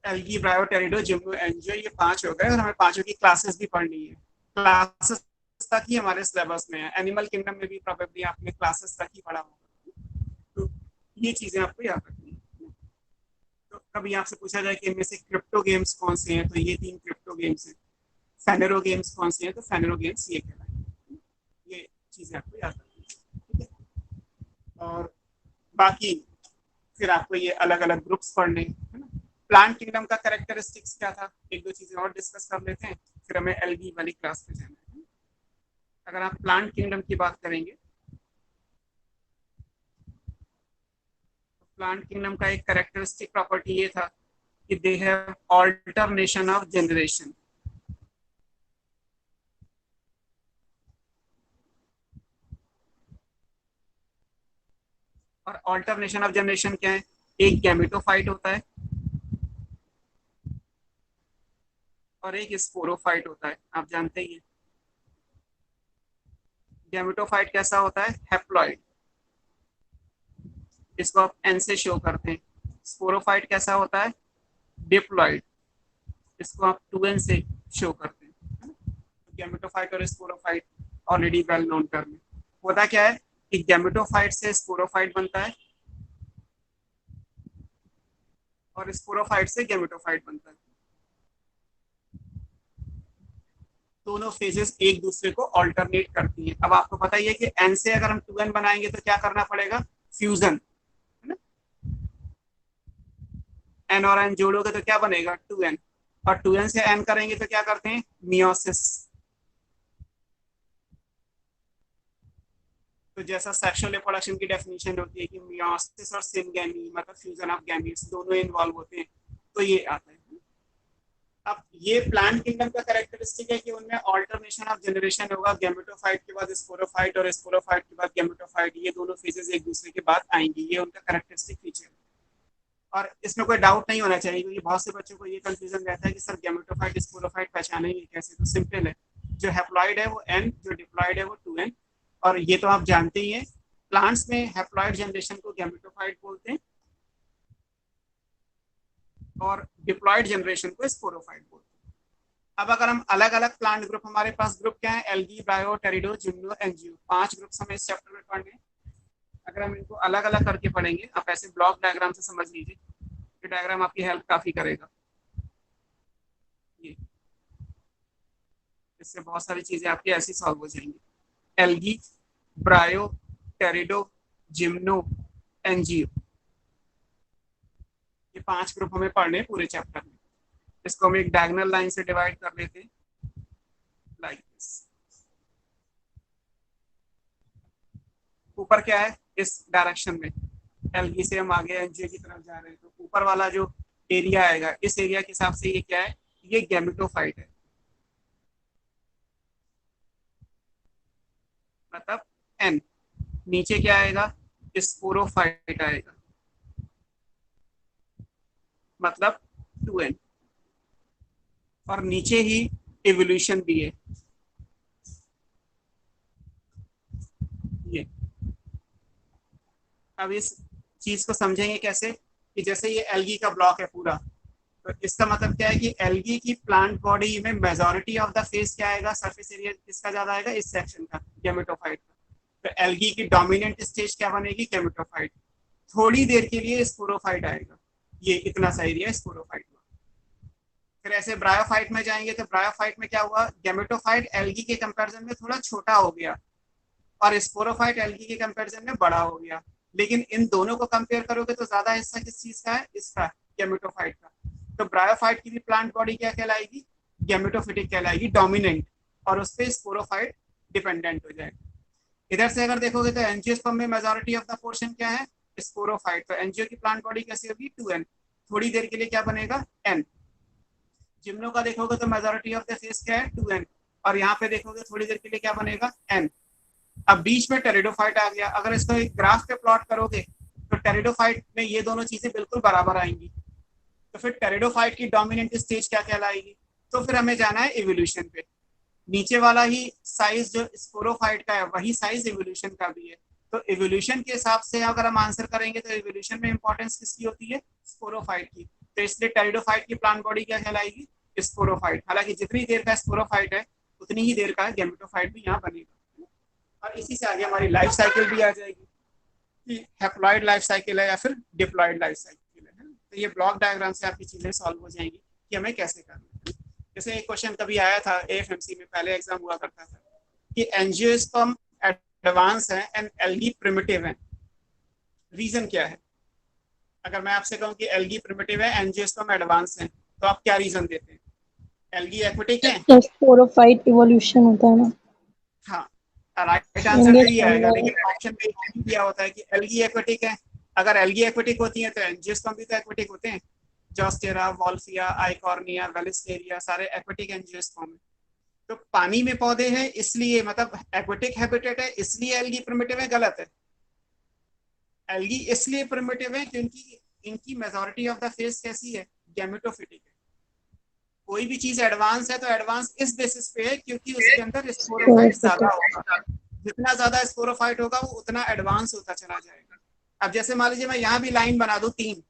Algae, bryo, pterido, gymno, angio, ये 5 हो गए और हमें पांचों की क्लासेस भी पढ़नी है। क्लासेस तक ही हमारे सिलेबस में है। एनिमल किंगडम में भी प्रोबेबली आपने क्लासेस तक ही पढ़ा होगा, तो ये चीजें आपको याद रखनी है। तो कभी आपसे पूछा जाए कि इनमें से क्रिप्टो गेम्स कौन से हैं, तो ये 3 क्रिप्टो गेम्स हैं। फेनेरो गेम्स कौन से हैं, तो फेनेरो गेम्स ये कहलाएंगे। ये चीजें आपको याद रखनी है, ठीक है। और बाकी फिर आपको ये अलग अलग ग्रुप्स पढ़ने, है ना। प्लांट किंगडम का कैरेक्टरिस्टिक्स क्या था, 1-2 चीजें और डिस्कस कर लेते हैं, फिर हमें एल्गी वाली क्लास पे जाना है। अगर आप प्लांट किंगडम की बात करेंगे, तो प्लांट किंगडम का एक कैरेक्टरिस्टिक प्रॉपर्टी ये था कि they have alternation of generation. और ऑल्टरनेशन ऑफ जनरेशन क्या है, एक गैमेटोफाइट होता है और एक स्पोरोफाइट होता है, आप जानते ही हैं। गैमेटोफाइट कैसा होता है, हैप्लॉइड, इसको आप एन से शो करते हैं। स्पोरोफाइट कैसा होता है, डिप्लॉइड, इसको आप 2n से शो करते हैं। गैमेटोफाइट और स्पोरोफाइट ऑलरेडी वेल नोन कर लें। होता क्या है कि गैमेटोफाइट से स्पोरोफाइट बनता है और स्पोरोफाइट से गैमेटोफाइट बनता है। दोनों फेजेस एक दूसरे को ऑल्टरनेट करती हैं। अब आपको पता ही है कि n से अगर हम 2n बनाएंगे तो क्या करना पड़ेगा, फ्यूजन, है ना। n और n जोड़ोगे तो क्या बनेगा, 2n, और 2n से n करेंगे तो क्या करते हैं, मियोसिस। तो जैसा सेक्सुअल रिप्रोडक्शन की डेफिनेशन होती है कि मियोसिस और सिनगैमी मतलब फ्यूजन ऑफ गैमीट्स दोनों इन्वॉल्व होते हैं, तो ये आता है। अब ये प्लांट किंगडम का कैरेक्टरिस्टिक है कि उनमें ऑल्टरनेशन ऑफ जनरेशन होगा, गैमेटोफाइट के बाद स्पोरोफाइट और स्पोरोफाइट के बाद गैमेटोफाइट, ये दोनों फेजेस एक दूसरे के बाद आएंगी। ये उनका कैरेक्टरिस्टिक फीचर है और इसमें कोई डाउट नहीं होना चाहिए, क्योंकि बहुत से बच्चों को ये कंफ्यूजन रहता है कि सर गैमेटोफाइट स्पोरोफाइट पहचानेंगे कैसे। तो सिंपल है, जो हैप्लॉइड है वो n, जो डिप्लॉइड है वो 2n। और ये तो आप जानते ही हैं, प्लांट्स में हैप्लॉइड जनरेशन को गैमेटोफाइट बोलते हैं और डिप्लॉइड जनरेशन को स्पोरोफाइट बोलते हैं। अब अगर हम अलग अलग प्लांट ग्रुप, हमारे पास ग्रुप क्या है, algae, bryo, pterido, gymno, angio, 5 groups हमें इस चैप्टर में पढ़ने हैं। अगर हम इनको अलग अलग करके पढ़ेंगे, आप ऐसे ब्लॉक डायग्राम से समझ लीजिए, ये डायग्राम आपकी हेल्प काफी करेगा। ये इससे बहुत सारी चीजें आपकी ऐसी सॉल्व हो जाएंगी। Algae, bryo, pterido, gymno, angio. ये 5 ग्रुप हमें पढ़ने पूरे चैप्टर में। इसको हम एक डायगोनल लाइन से डिवाइड कर लेते हैं लाइक दिस। ऊपर क्या है, इस डायरेक्शन में एल्गी से हम आगे एंजियो की तरफ जा रहे हैं, तो ऊपर वाला जो एरिया आएगा इस एरिया के हिसाब से ये क्या है, ये गैमेटोफाइट है, मतलब एन। नीचे क्या आएगा, स्पोरोफाइट आएगा, मतलब 2n। और नीचे ही इवोल्यूशन भी है, ये। अब इस चीज को समझेंगे कैसे, कि जैसे ये एल्गी का ब्लॉक है पूरा, तो इसका मतलब क्या है कि एल्गी की प्लांट बॉडी में मेजॉरिटी ऑफ द फेस क्या आएगा, सरफेस एरिया किसका ज्यादा आएगा, इस सेक्शन का, गैमेटोफाइट का। तो एल्गी की डोमिनेंट स्टेज क्या बनेगी, गैमेटोफाइट। थोड़ी देर के लिए स्पोरोफाइट आएगा, ये इतना सा एरिया स्पोरोफाइट में। फिर ऐसे ब्रायोफाइट में जाएंगे तो ब्रायोफाइट में क्या हुआ, गैमेटोफाइट एल्गी के कंपैरिजन में थोड़ा छोटा हो गया और स्पोरोफाइट एल्गी के कंपैरिजन में बड़ा हो गया। लेकिन इन दोनों को कंपेयर करोगे तो ज्यादा हिस्सा किस चीज का है, इसका, गैमेटोफाइट का। तो ब्रायोफाइट की भी प्लांट बॉडी क्या कहलाएगी, गैमेटोफिटिक कहलाएगी, डोमिनेंट, और उस पर स्पोरोफाइट डिपेंडेंट हो जाएगा। इधर से अगर देखोगे तो एंजियोस्पर्म में मेजॉरिटी ऑफ द पोर्शन क्या है, स्पोरोफाइट। तो एंजियो की प्लांट बॉडी कैसी होगी, 2n। थोड़ी देर के लिए क्या बनेगा, n। जिम्नो का देखोगे तो मेजॉरिटी ऑफ द फेस क्या है, 2n। और यहाँ पे देखोगे थोड़ी देर के लिए क्या बनेगा, n। अब बीच में टेरिडोफाइट आ गया। अगर इसको एक ग्राफ पे प्लॉट करोगे तो टेरिडोफाइट में ये दोनों चीजें बिल्कुल बराबर आएंगी। तो फिर टेरिडोफाइट की डोमिनेंट स्टेज क्या कहलाएगी, तो फिर हमें जाना है इवोल्यूशन पे। नीचे वाला ही साइज जो स्पोरोफाइट का है वही साइज इवोल्यूशन का भी है। तो इवोल्यूशन के हिसाब से अगर हम आंसर करेंगे तो इवोल्यूशन में इंपॉर्टेंस किसकी होती है, स्पोरोफाइट की। तो इसलिए टेरिडोफाइट की प्लांट बॉडी क्या कहलाएगी, स्पोरोफाइट। हालांकि जितनी देर का स्पोरोफाइट है उतनी ही देर का गैमेटोफाइट भी यहाँ बनेगा। और इसी से आगे हमारी लाइफ साइकिल भी आ जाएगी कि हैप्लॉइड लाइफ साइकिल है या फिर डिप्लॉइड लाइफ साइकिल है। तो ये ब्लॉक डायग्राम से आपकी चीजें सॉल्व हो जाएंगी कि हमें कैसे करना है। जैसे एक क्वेश्चन कभी आया था एएफएमसी में, पहले एग्जाम हुआ करता था, कि एंजियोस्पर्म एडवांस है एंड एल्गी प्रिमिटिव है, रीजन क्या है। अगर मैं आपसे कहूं कि एल्गी प्रिमिटिव है, एंजियोस्पर्म एडवांस है, तो आप क्या रीजन देते हैं, एल्गी एक्वेटिक है। स्पोरोफाइट इवोल्यूशन होता है ना। हाँ, राइट आंसर तो ये आएगा, लेकिन ऑप्शन में ये दिया होता है कि एल्गी एक्वेटिक है। अगर एल्गी एक्वेटिक होती है तो एंजियोस्पर्म भी तो एक्वेटिक होते हैं। जोस्टेरा, वॉल्फिया, आइकॉर्निया, वेलिस्टेरिया सारे एक्वेटिक एंजियोस्पर्म है। तो पानी में पौधे हैं इसलिए, मतलब एक्वेटिक हैबिटेट है इसलिए एल्गी प्रिमिटिव है, गलत है। एल्गी इसलिए प्रिमिटिव है क्योंकि इनकी मेजॉरिटी ऑफ द फेस कैसी है, गैमेटोफिटिक है। कोई भी चीज एडवांस है तो एडवांस इस बेसिस पे है क्योंकि उसके अंदर स्पोरोफाइट ज्यादा होगा। जितना ज्यादा स्पोरोफाइट होगा वो उतना एडवांस होता चला जाएगा। अब जैसे मान लीजिए मैं यहाँ भी लाइन बना दूं 3,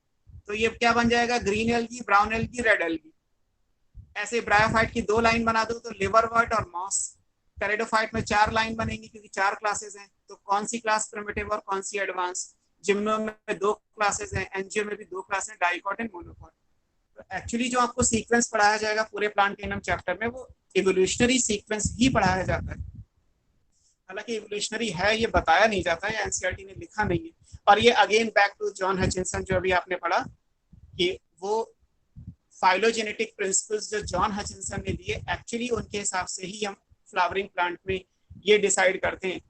तो ये क्या बन जाएगा, green algae, brown algae, red algae. ऐसे ब्रायोफाइट की 2 लाइन बना दो तो लिवरवर्ट और मॉस। टेरिडोफाइट में 4 लाइन बनेंगी क्योंकि 4 क्लासेस हैं, तो कौन सी क्लास प्रिमिटिव और कौन सी एडवांस। जिम्नो में 2 क्लासेस हैं, एंजियो में भी 2 क्लास हैं, डाइकॉट एंड मोनोकॉट। तो एक्चुअली जो आपको सीक्वेंस पढ़ाया जाएगा पूरे प्लांट किंगडम चैप्टर में वो इवोल्यूशनरी सीक्वेंस ही पढ़ाया जाता है। हालांकि इवोल्यूशनरी है ये बताया नहीं जाता है, एनसीईआरटी ने लिखा नहीं है। और ये again back to John Hutchinson जो अभी आपने पढ़ा, कि वो फाइलोजेनेटिक प्रिंसिपल्स जो जॉन हचिंसन ने दिए एक्चुअली उनके हिसाब से ही हम फ्लावरिंग प्लांट में ये डिसाइड करते हैं।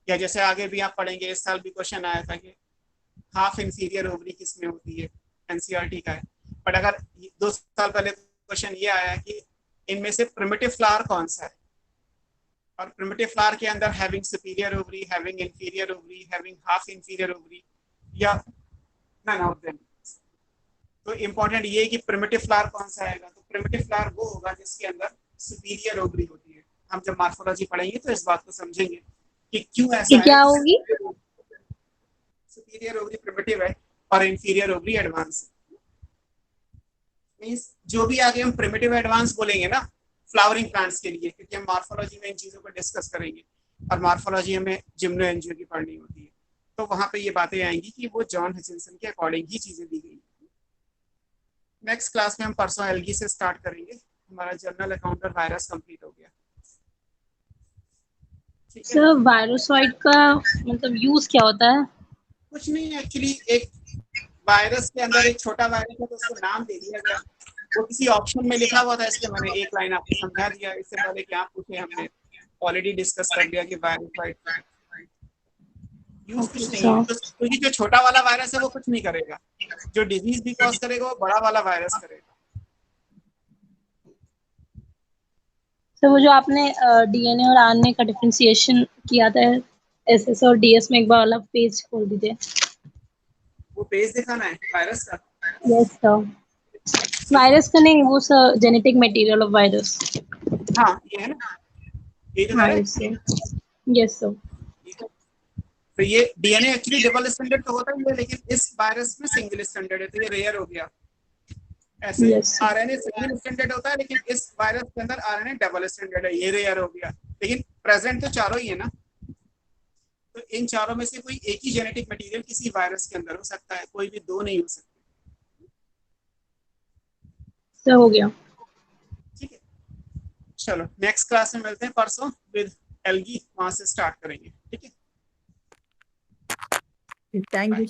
या जैसे आगे भी आप पढ़ेंगे, इस साल भी क्वेश्चन आया था कि हाफ इंफीरियर ओवरी किसमें होती है, एनसीईआरटी का है। बट अगर 2 साल पहले क्वेश्चन ये आया कि इनमें से प्रिमिटिव फ्लावर कौन सा है, और प्रिमिटिव फ्लावर के अंदर having superior ovary, having inferior ovary, having half inferior ovary, या नन ऑफ देम। तो इंपॉर्टेंट ये है कि प्रिमिटिव फ्लावर कौन सा आएगा, तो प्रिमिटिव फ्लावर वो होगा जिसके अंदर सुपीरियर ओवरी होती है। हम जब मार्फोलॉजी पढ़ेंगे तो इस बात को समझेंगे कि क्यों ऐसा है। क्या होगी, सुपीरियर ओवरी प्रिमिटिव है और इंफीरियर ओवरी एडवांस है। मींस जो भी आगे हम प्रिमिटिव एडवांस बोलेंगे ना फ्लावरिंग प्लांट्स के लिए, क्योंकि हम मार्फोलॉजी में इन चीजों को डिस्कस करेंगे और मार्फोलॉजी हमें जिम्नो एंजियो की पढ़नी होती है, तो वहां पे ये बातें आएंगी कि वो जॉन हचिंसन के अकॉर्डिंग ही चीजें दी गई। नेक्स्ट क्लास में हम परसों एल्गी से स्टार्ट करेंगे। हमारा जनरल अकाउंट और वायरस कंप्लीट हो गया। ठीक है, सर वायरसॉइड का मतलब यूज क्या होता है? कुछ नहीं एक्चुअली एक वायरस के अंदर एक छोटा वायरस है तो उसको नाम दे दिया गया, वो किसी ऑप्शन में लिखा हुआ था इसलिए मैंने एक लाइन आपको समझा दिया। इससे पहले क्या पूछे हमने ऑलरेडी डिस्कस कर लिया कि वायरस यूज कुछ नहीं है, तो क्योंकि जो छोटा वाला वायरस है वो कुछ नहीं करेगा, जो डिजीज भी कॉज करेगा वो बड़ा वाला वायरस करेगा। सर वो जो आपने डीएनए और आरएनए का डिफरेंशिएशन किया था एसएस और डीएस में, एक बार वाला पेज खोल दीजिए। वो पेज दिखाना है वायरस का? Yes sir. वायरस का नहीं, वो sir genetic material of virus. हाँ ये है ना, ये दिखा हाँ रहा है। Yes sir. Yes sir. ठीक है, तो ये डीएनए एक्चुअली डबल स्टैंडर्ड तो होता ही है, लेकिन इस वायरस में सिंगल स्टैंडर्ड है तो ये रेयर हो गया। ऐसे yes sir. RNA single standard होता है, लेकिन इस वायरस के अंदर आरएनए डबल स्टैंडर्ड है, ये रेयर हो गया। लेकिन प्रेजेंट तो चारों ही है ना, तो इन चारों में से कोई एक ही जेनेटिक मटेरियल किसी वायरस के अंदर हो सकता है, कोई भी दो नहीं हो सकते। सर हो गया। ठीक है, चलो नेक्स्ट क्लास में मिलते हैं परसों विद एल्गी, वहां से स्टार्ट करेंगे। ठीक है, Thank you.